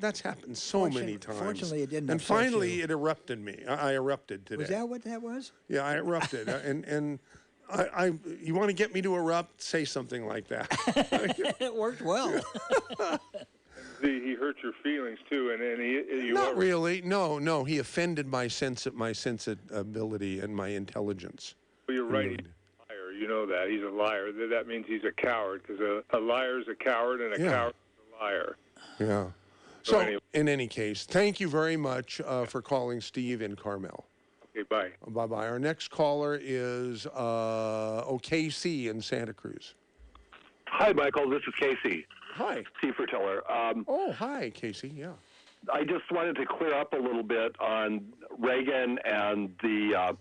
that's happened so many times. Fortunately, it didn't. And upset finally, you. it erupted me. I erupted today. Was that what that was? Yeah, I erupted, and you want to get me to erupt? Say something like that. It worked well. He hurt your feelings too, and Not really. No. He offended my sensibility and my intelligence. Well, you're right. He's a liar. You know that. He's a liar. That means he's a coward, because a liar is a coward, and a coward is a liar. Yeah. So, anyway. in any case, thank you very much for calling Steve in Carmel. Okay, bye. Bye-bye. Our next caller is KC in Santa Cruz. Hi, Michael. This is Casey. Hi. Seafer Tiller. Hi, Casey. Yeah. I just wanted to clear up a little bit on Reagan and the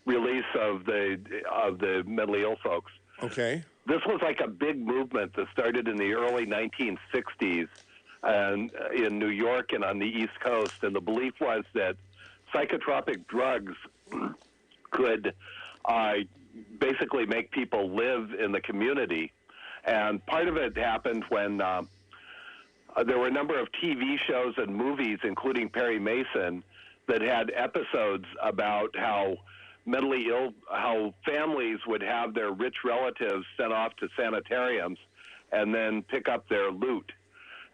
release of the mentally ill folks. Okay. This was like a big movement that started in the early 1960s and in New York and on the East Coast, and the belief was that psychotropic drugs could basically make people live in the community. And part of it happened when there were a number of TV shows and movies, including Perry Mason, that had episodes about how how families would have their rich relatives sent off to sanitariums and then pick up their loot.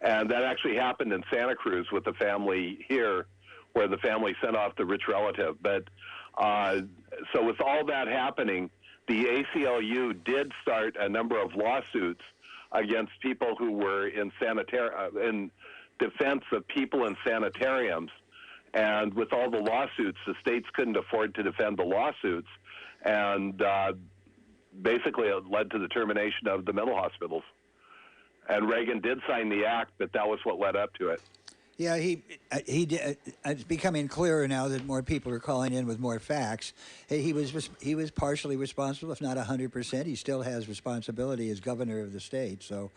And that actually happened in Santa Cruz with the family here, where the family sent off the rich relative. But so with all that happening, the ACLU did start a number of lawsuits against people who were in defense of people in sanitariums. And with all the lawsuits, the states couldn't afford to defend the lawsuits. And basically it led to the termination of the mental hospitals. And Reagan did sign the act, but that was what led up to it. Yeah, he did. It's becoming clearer now that more people are calling in with more facts. He was partially responsible, if not 100%. He still has responsibility as governor of the state. So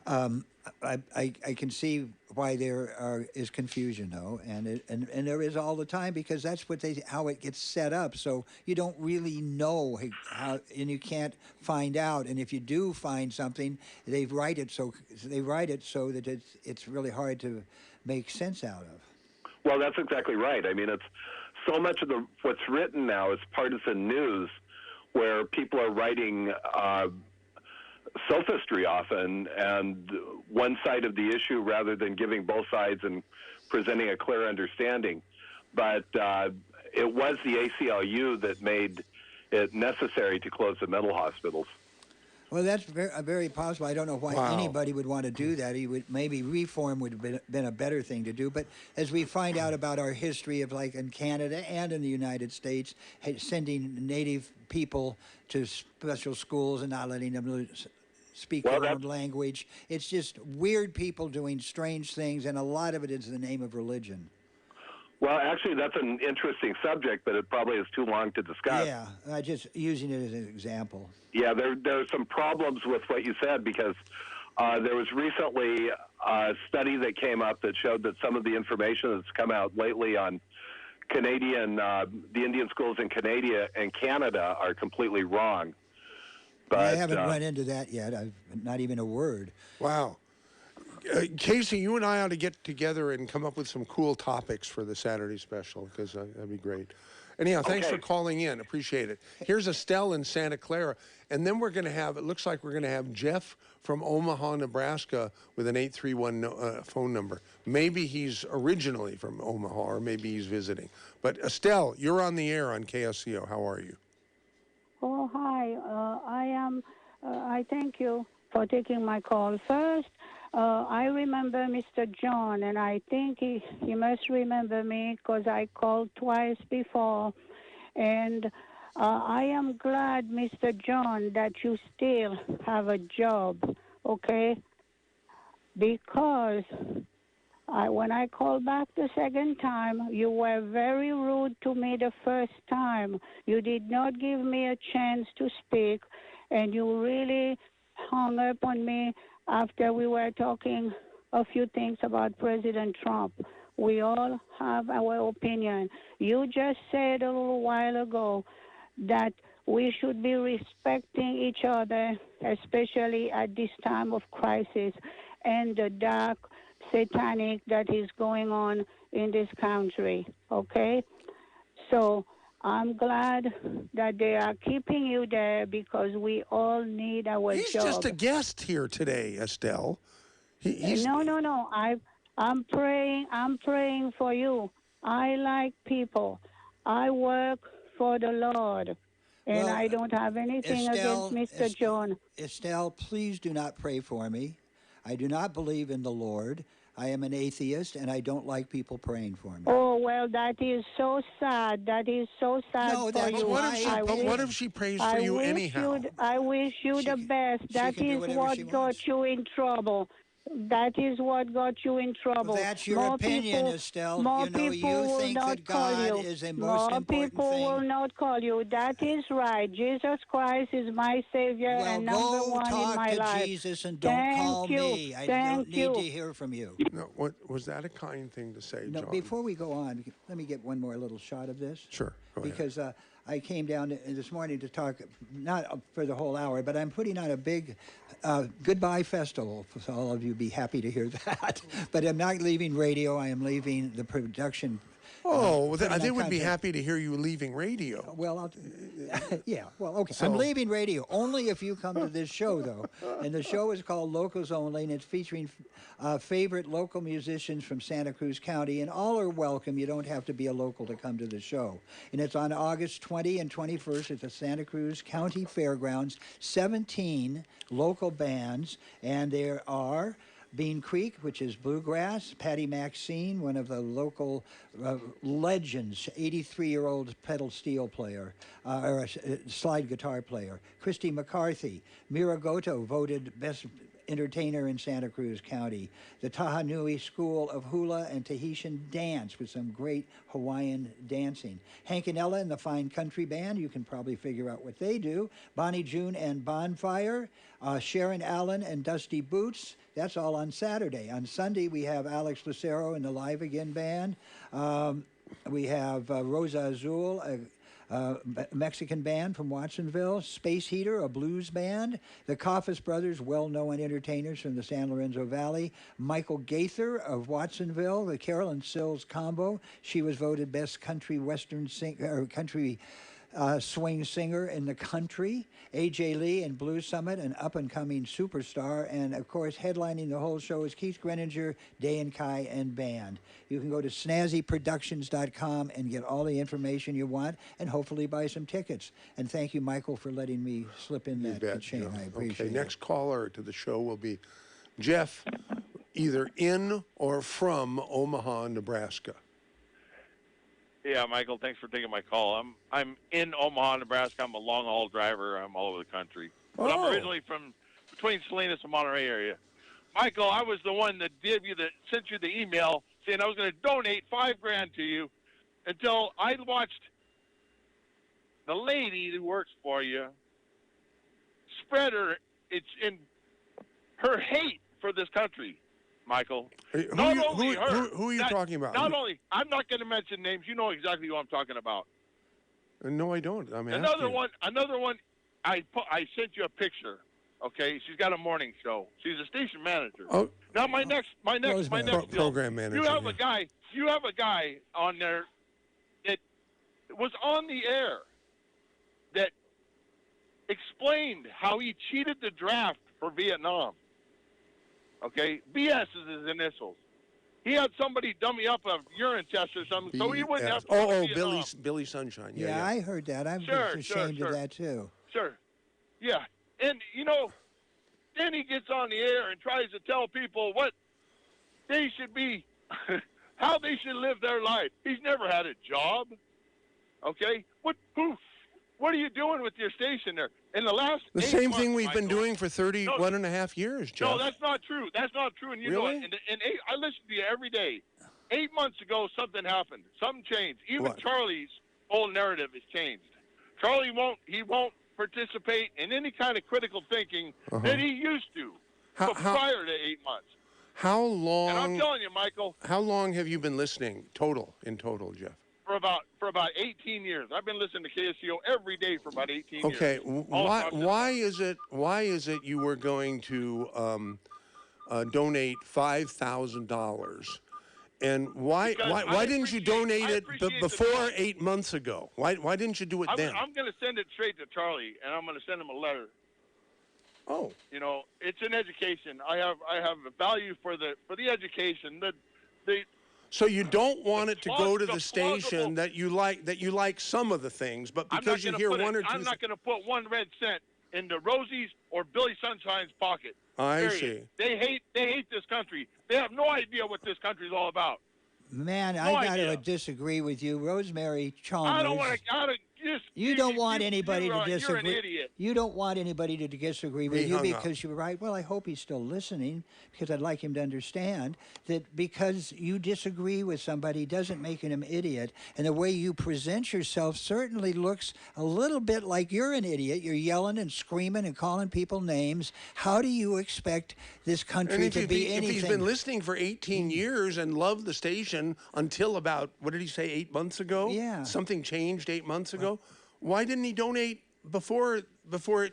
I can see why there is confusion, though, and there is all the time, because that's how it gets set up. So you don't really know how, and you can't find out. And if you do find something, they write it so that it's really hard to make sense out of. Well, that's exactly right. I mean, it's so much of what's written now is partisan news, where people are writing sophistry often and one side of the issue rather than giving both sides and presenting a clear understanding. But it was the ACLU that made it necessary to close the mental hospitals. Well, that's very possible. I don't know why anybody would want to do that. Maybe reform would have been a better thing to do. But as we find out about our history of, like, in Canada and in the United States, sending Native people to special schools and not letting them speak their own language, it's just weird people doing strange things, and a lot of it is in the name of religion. Well, actually, that's an interesting subject, but it probably is too long to discuss. Yeah, just using it as an example. Yeah, there are some problems with what you said, because there was recently a study that came up that showed that some of the information that's come out lately on the Indian schools in Canada are completely wrong. But I haven't run into that yet. Not even a word. Wow. Casey, you and I ought to get together and come up with some cool topics for the Saturday special, because that'd be great. Anyhow, thanks for calling in. Appreciate it. Here's Estelle in Santa Clara, and then we're going to have, it looks like we're going to have Jeff from Omaha, Nebraska with an 831 phone number. Maybe he's originally from Omaha, or maybe he's visiting. But Estelle, you're on the air on KSCO. How are you? Oh, hi. I thank you for taking my call. First, I remember Mr. John, and I think he must remember me, because I called twice before. And I am glad, Mr. John, that you still have a job, okay? Because when I called back the second time, you were very rude to me the first time. You did not give me a chance to speak, and you really hung up on me after we were talking a few things about President Trump. We all have our opinion. You just said a little while ago that we should be respecting each other, especially at this time of crisis and the dark satanic that is going on in this country, okay? So I'm glad that they are keeping you there, because we all need our job. He's just a guest here today, Estelle. No. I'm praying for you. I like people. I work for the Lord. And Well, I don't have anything Estelle, against Mr. John. Estelle, please do not pray for me. I do not believe in the Lord. I am an atheist, and I don't like people praying for me. Oh, well, that is so sad. That is so sad No, for that's you. What if she prays for you anyhow? I wish you the best. That can do is whatever she what got you in trouble. That is what got you in trouble. That's your More opinion, people, Estelle. More You know, people you will think not that call God you. is a most More important people thing. will not call you. That is right. Jesus Christ is my Savior and number go one in talk my to life. Jesus and don't Thank call you. me. I don't need to hear from you. No, what was that a kind thing to say, No, John? before we go on, let me get one more little shot of this. Sure, go ahead. Because I came down this morning to talk, not for the whole hour, but I'm putting on a big goodbye festival. So all of you be happy to hear that. But I'm not leaving radio. I am leaving the production. They would be happy to hear you leaving radio. Well, yeah. Well, okay. So- I'm leaving radio only if you come to this show, though. And the show is called Locals Only, and it's featuring favorite local musicians from Santa Cruz County, and all are welcome. You don't have to be a local to come to the show. And it's on August 20 and 21st at the Santa Cruz County Fairgrounds. 17 local bands, and there are Bean Creek, which is bluegrass. Patty Maxine, one of the local legends, 83-year-old pedal steel player, or a slide guitar player. Christy McCarthy. Mira Goto, voted best entertainer in Santa Cruz County. The Tahanui School of Hula and Tahitian Dance with some great Hawaiian dancing. Hank and Ella and the Fine Country Band, you can probably figure out what they do. Bonnie June and Bonfire. Sharon Allen and Dusty Boots. That's all on Saturday. On Sunday, we have Alex Lucero and the Live Again Band. We have Rosa Azul, a Mexican band from Watsonville. Space Heater, a blues band. The Coffis Brothers, well-known entertainers from the San Lorenzo Valley. Michael Gaither of Watsonville, the Carolyn Sills Combo. She was voted best country western country swing singer in the country. A.J. Lee and Blues Summit, an up-and-coming superstar. And, of course, headlining the whole show is Keith Greninger, Day and Kai, and band. You can go to snazzyproductions.com and get all the information you want and hopefully buy some tickets. And thank you, Michael, for letting me slip in that chain. Joe. I appreciate Okay, it. next caller to the show will be Jeff, either in or from Omaha, Nebraska. Yeah, Michael, thanks for taking my call. I'm in Omaha, Nebraska. I'm a long haul driver. I'm all over the country. But I'm originally from between Salinas and Monterey area. Michael, I was the one that sent you the email saying I was going to donate $5,000 to you until I watched the lady who works for you spread her hate for this country. Michael. Who are you talking about? Not only, I'm not going to mention names. You know exactly who I'm talking about. No, I don't. I mean, Another one. I sent you a picture. Okay, she's got a morning show. She's a station manager. Oh, now my next deal, program manager. You have a guy on there that was on the air that explained how he cheated the draft for Vietnam. Okay, BS is his initials. He had somebody dummy up a urine test or something, so he wouldn't have to go to Vietnam. Billy Sunshine. Yeah, I heard that. I'm just ashamed of that, too. Sure. Yeah. And, then he gets on the air and tries to tell people what they should be, how they should live their life. He's never had a job. Okay? What are you doing with your station there? In the last The 8 same months, thing we've Michael, been doing for 31 and a half years, Jeff. No, that's not true. That's not true. And you know Really? it. And I listen to you every day. 8 months ago, something happened. Something changed. Even What? Charlie's whole narrative has changed. Charlie won't participate in any kind of critical thinking that he used to prior to 8 months. How long? And I'm telling you, Michael, How long have you been listening in total, Jeff? for about 18 years. I've been listening to KSCO every day for about 18 Okay, years. why is it you were going to donate $5,000, and why didn't you donate it before 8 months ago? Why didn't you do it then? I'm going to send it straight to Charlie, and I'm going to send him a letter. Oh, it's an education. I have a value for the education. So you don't want it to go to the plausible. station that you like some of the things, but because you hear one or two. I'm not going to put 1 red cent into Rosie's or Billy Sunshine's pocket. I Period. see. They hate this country. They have no idea what this country's all about. Man, No I got to idea. disagree with you. Rosemary Chalmers. I don't want to. You don't want anybody to disagree. You're an idiot. You don't want anybody to disagree with He you hung up. because you're right. Well, I hope he's still listening because I'd like him to understand that because you disagree with somebody doesn't make him an idiot. And the way you present yourself certainly looks a little bit like you're an idiot. You're yelling and screaming and calling people names. How do you expect this country to be anything? If he's been listening for 18 years and loved the station until about, what did he say, 8 months ago? Yeah. Something changed 8 months ago. Why didn't he donate before it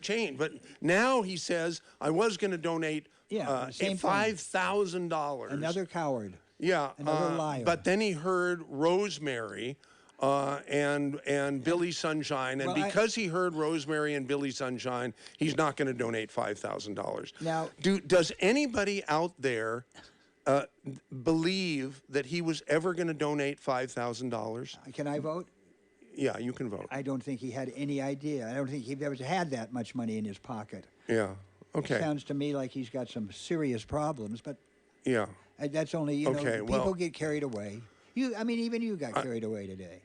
changed? But now he says, I was going to donate $5,000. Another coward. Yeah. Another liar. But then he heard Rosemary and Billy Sunshine. And Well, because he heard Rosemary and Billy Sunshine, he's not going to donate $5,000. Now, does anybody out there believe that he was ever going to donate $5,000? Can I vote? Yeah, you can vote. I don't think he had any idea. I don't think he ever had that much money in his pocket. Yeah. Okay. Sounds to me like he's got some serious problems, but Yeah. that's only, you know, Okay, people well- get carried away. Even you got carried away today.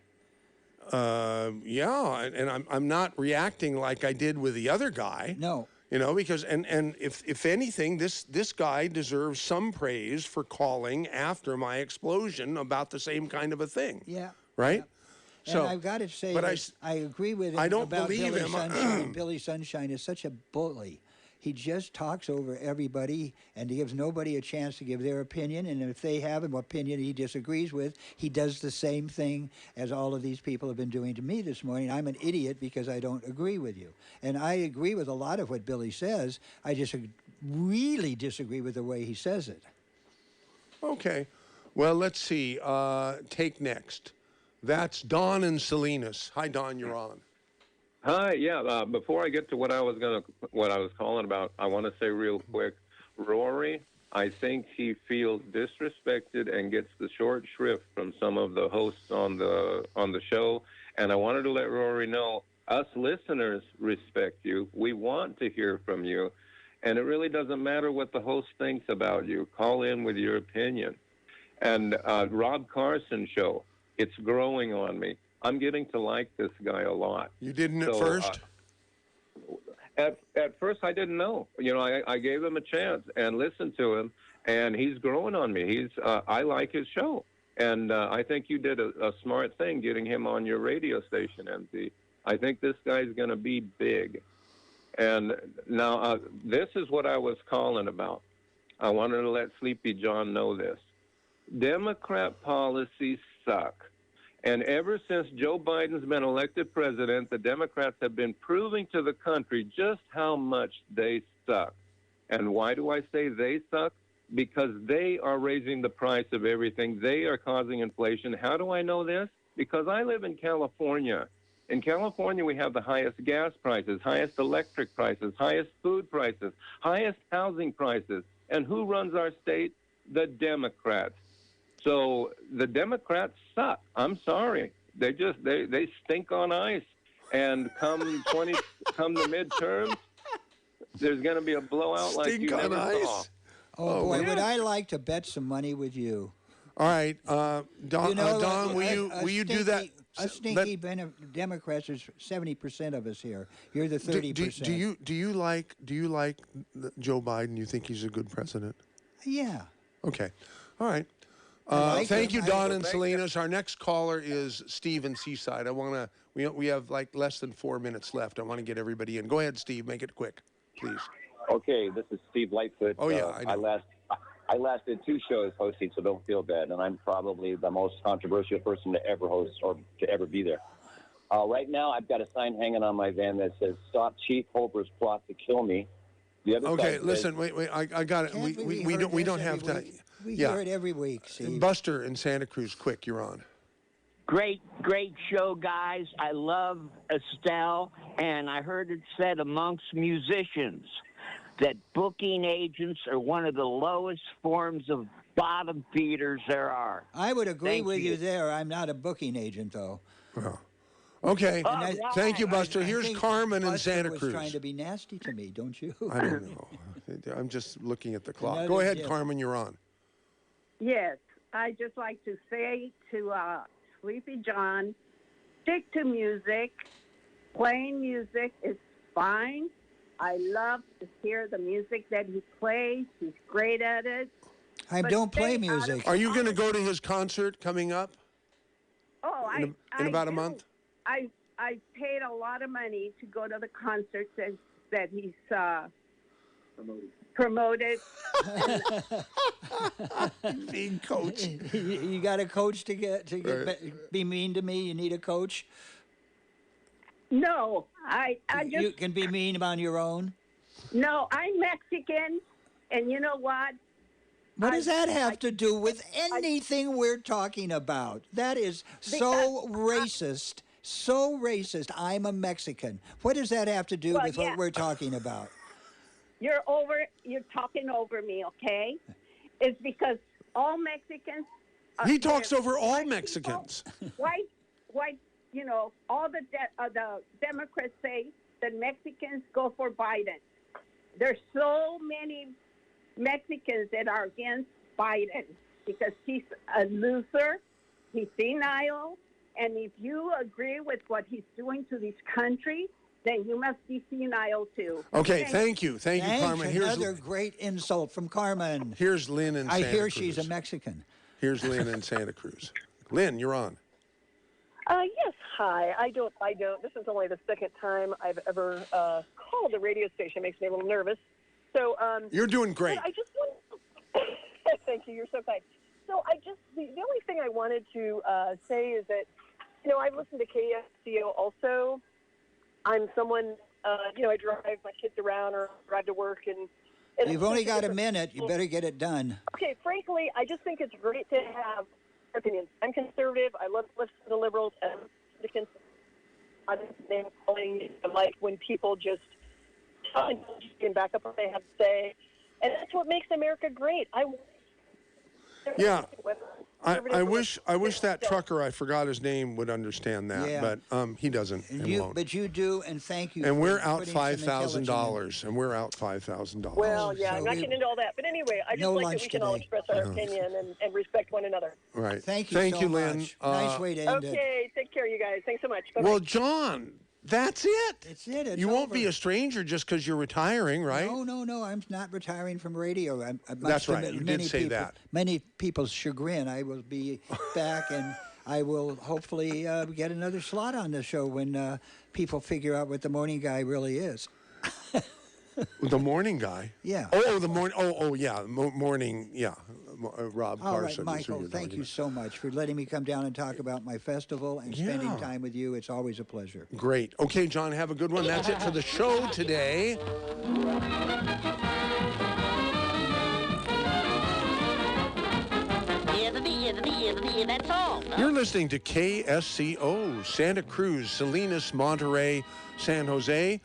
Yeah, and I'm not reacting like I did with the other guy. No. You know, because and if anything, this guy deserves some praise for calling after my explosion about the same kind of a thing. Yeah. Right? And I've got to say, but that I agree with him I don't about believe Billy him. Sunshine. Billy Sunshine is such a bully. He just talks over everybody and he gives nobody a chance to give their opinion. And if they have an opinion he disagrees with, he does the same thing as all of these people have been doing to me this morning. I'm an idiot because I don't agree with you. And I agree with a lot of what Billy says. I just really disagree with the way he says it. Okay. Well, let's see. Take next. That's Don in Salinas. Hi, Don. You're on. Hi. Yeah. Before I get to what I was calling about, I want to say real quick, Rory. I think he feels disrespected and gets the short shrift from some of the hosts on the show. And I wanted to let Rory know, us listeners respect you. We want to hear from you, and it really doesn't matter what the host thinks about you. Call in with your opinion. And Rob Carson show. It's growing on me. I'm getting to like this guy a lot. You didn't at first? At first, I didn't know. You know, I gave him a chance and listened to him, and he's growing on me. I like his show. And I think you did a smart thing getting him on your radio station, MZ. I think this guy's going to be big. And now, this is what I was calling about. I wanted to let Sleepy John know this. Democrat policies suck. And ever since Joe Biden's been elected president, the Democrats have been proving to the country just how much they suck. And why do I say they suck? Because they are raising the price of everything. They are causing inflation. How do I know this? Because I live in California. In California, we have the highest gas prices, highest electric prices, highest food prices, highest housing prices. And who runs our state? The Democrats. So the Democrats suck. I'm sorry. They stink on ice. And come the midterms, there's going to be a blowout like you never saw. Oh, boy, would I like to bet some money with you. All right, Don. Don, will you do that? Us stinky Democrats, there's 70% of us here. You're the 30%. Do you like Joe Biden? You think he's a good president? Yeah. Okay. All right. Thank you, Don and Salinas. Our next caller is Steve in Seaside. We have like less than 4 minutes left. I want to get everybody in. Go ahead, Steve. Make it quick, please. Okay, this is Steve Lightfoot. Oh yeah, I know. I lasted 2 shows hosting, so don't feel bad. And I'm probably the most controversial person to ever host or to ever be there. Right now, I've got a sign hanging on my van that says "Stop Chief Holber's plot to kill me." The other Okay, side listen, says, wait. I got it. We don't have to. We hear it every week, Steve. Buster in Santa Cruz, quick, you're on. Great show, guys. I love Estelle, and I heard it said amongst musicians that booking agents are one of the lowest forms of bottom feeders there are. I would agree Thank with you. you there. I'm not a booking agent, though. Well, okay. All right. Thank you, Buster. I Here's think Carmen in Buster Santa was Cruz. trying to be nasty to me, don't you? I don't know. I'm just looking at the clock. Another Go ahead, dip. Carmen. You're on. Yes, I just like to say to Sleepy John, stick to music. Playing music is fine. I love to hear the music that he plays. He's great at it. I But don't play stay out of music. Are you going to go to his concert coming up Oh, in about a do. month? I paid a lot of money to go to the concerts that he's promoted. Being coached. You got a coach to Right. be mean to me. You need a coach. No, I just You can be mean on your own. no. I'm Mexican, and you know what? What does that have to do with anything we're talking about? That is so racist. So racist. I'm a Mexican. What does that have to do Well, with yeah. what we're talking about? You're talking over me, okay? It's because all Mexicans. He talks they're over all white Mexicans. people, white. You know, all the Democrats say that Mexicans go for Biden. There's so many Mexicans that are against Biden because he's a loser, he's senile, and if you agree with what he's doing to this country, then you must be senile too. Okay, thank you. Thank you, Thanks. Carmen. Another great insult from Carmen. Here's Lynn in I Santa hear Cruz. she's a Mexican. Here's Lynn in Santa Cruz. Lynn, you're on. Yes, hi. I don't. This is only the second time I've ever called a radio station. It makes me a little nervous. So You're doing great. I just want. Thank you. You're so kind. So the only thing I wanted to say is that I've listened to KSCO also. I'm someone I drive my kids around or drive to work and. You've only got a minute. You better get it done. Okay, frankly, I just think it's great to have opinions. I'm conservative. I love to listen to the liberals. And I like when people just can back up what they have to say. And that's what makes America great. Yeah. I wish that trucker, I forgot his name, would understand that, Yeah. but he doesn't and won't. But you do, and thank you. And for we're out putting some $5,000, and we're out $5,000. Well, yeah, I'm not getting into all that. But anyway, I just No like that lunch we can all today. express our opinion and respect one another. Right. Thank you Thank so you, Lynn. much. Nice way to end it. Okay, take care, you guys. Thanks so much. Bye-bye. Well, John, that's it. That's it. It's You won't over. be a stranger just because you're retiring, right? No. I'm not retiring from radio. That's right. You did say that. Many people's chagrin, I will be back, and I will hopefully get another slot on the show when people figure out what the morning guy really is. The morning guy? Yeah. Oh, the morning. Oh, yeah. Morning. Yeah. Rob All right, Carson. is who Michael, you're thank talking you so much for letting me come down and talk about my festival and spending Yeah. time with you. It's always a pleasure. about. Great. Okay, John, have a good one. That's it for the show today. That's all. You're listening to KSCO, Santa Cruz, Salinas, Monterey, San Jose.